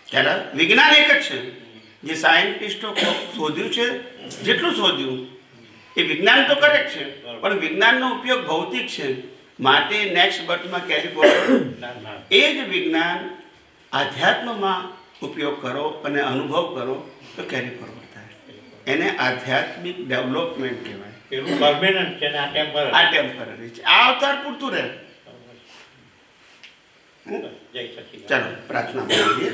ખ્યાલ? વિજ્ઞાન એક જ છે. જે સાયન્ટિસ્ટો શોધ્યું છે, જેટલું શોધ્યું એ વિજ્ઞાન તો કરે જ છે, પણ વિજ્ઞાનનો ઉપયોગ ભૌતિક છે. માટે નેક્સ્ટ બર્થમાં કેરી ફોરવર્ડ એ જ વિજ્ઞાન આધ્યાત્મમાં ઉપયોગ કરો અને અનુભવ કરો તો કેરી ફોરવર્ડ થાય. એને આધ્યાત્મિક ડેવલપમેન્ટ કહેવાય. એવું પરમેનન્ટ છે ને આ ટેમ્પરરી. આ ટેમ્પરરી છે. આ અવતાર પૂરતું રહે. જય સચિદાનંદ. ચાલો પ્રાર્થના કરીએ.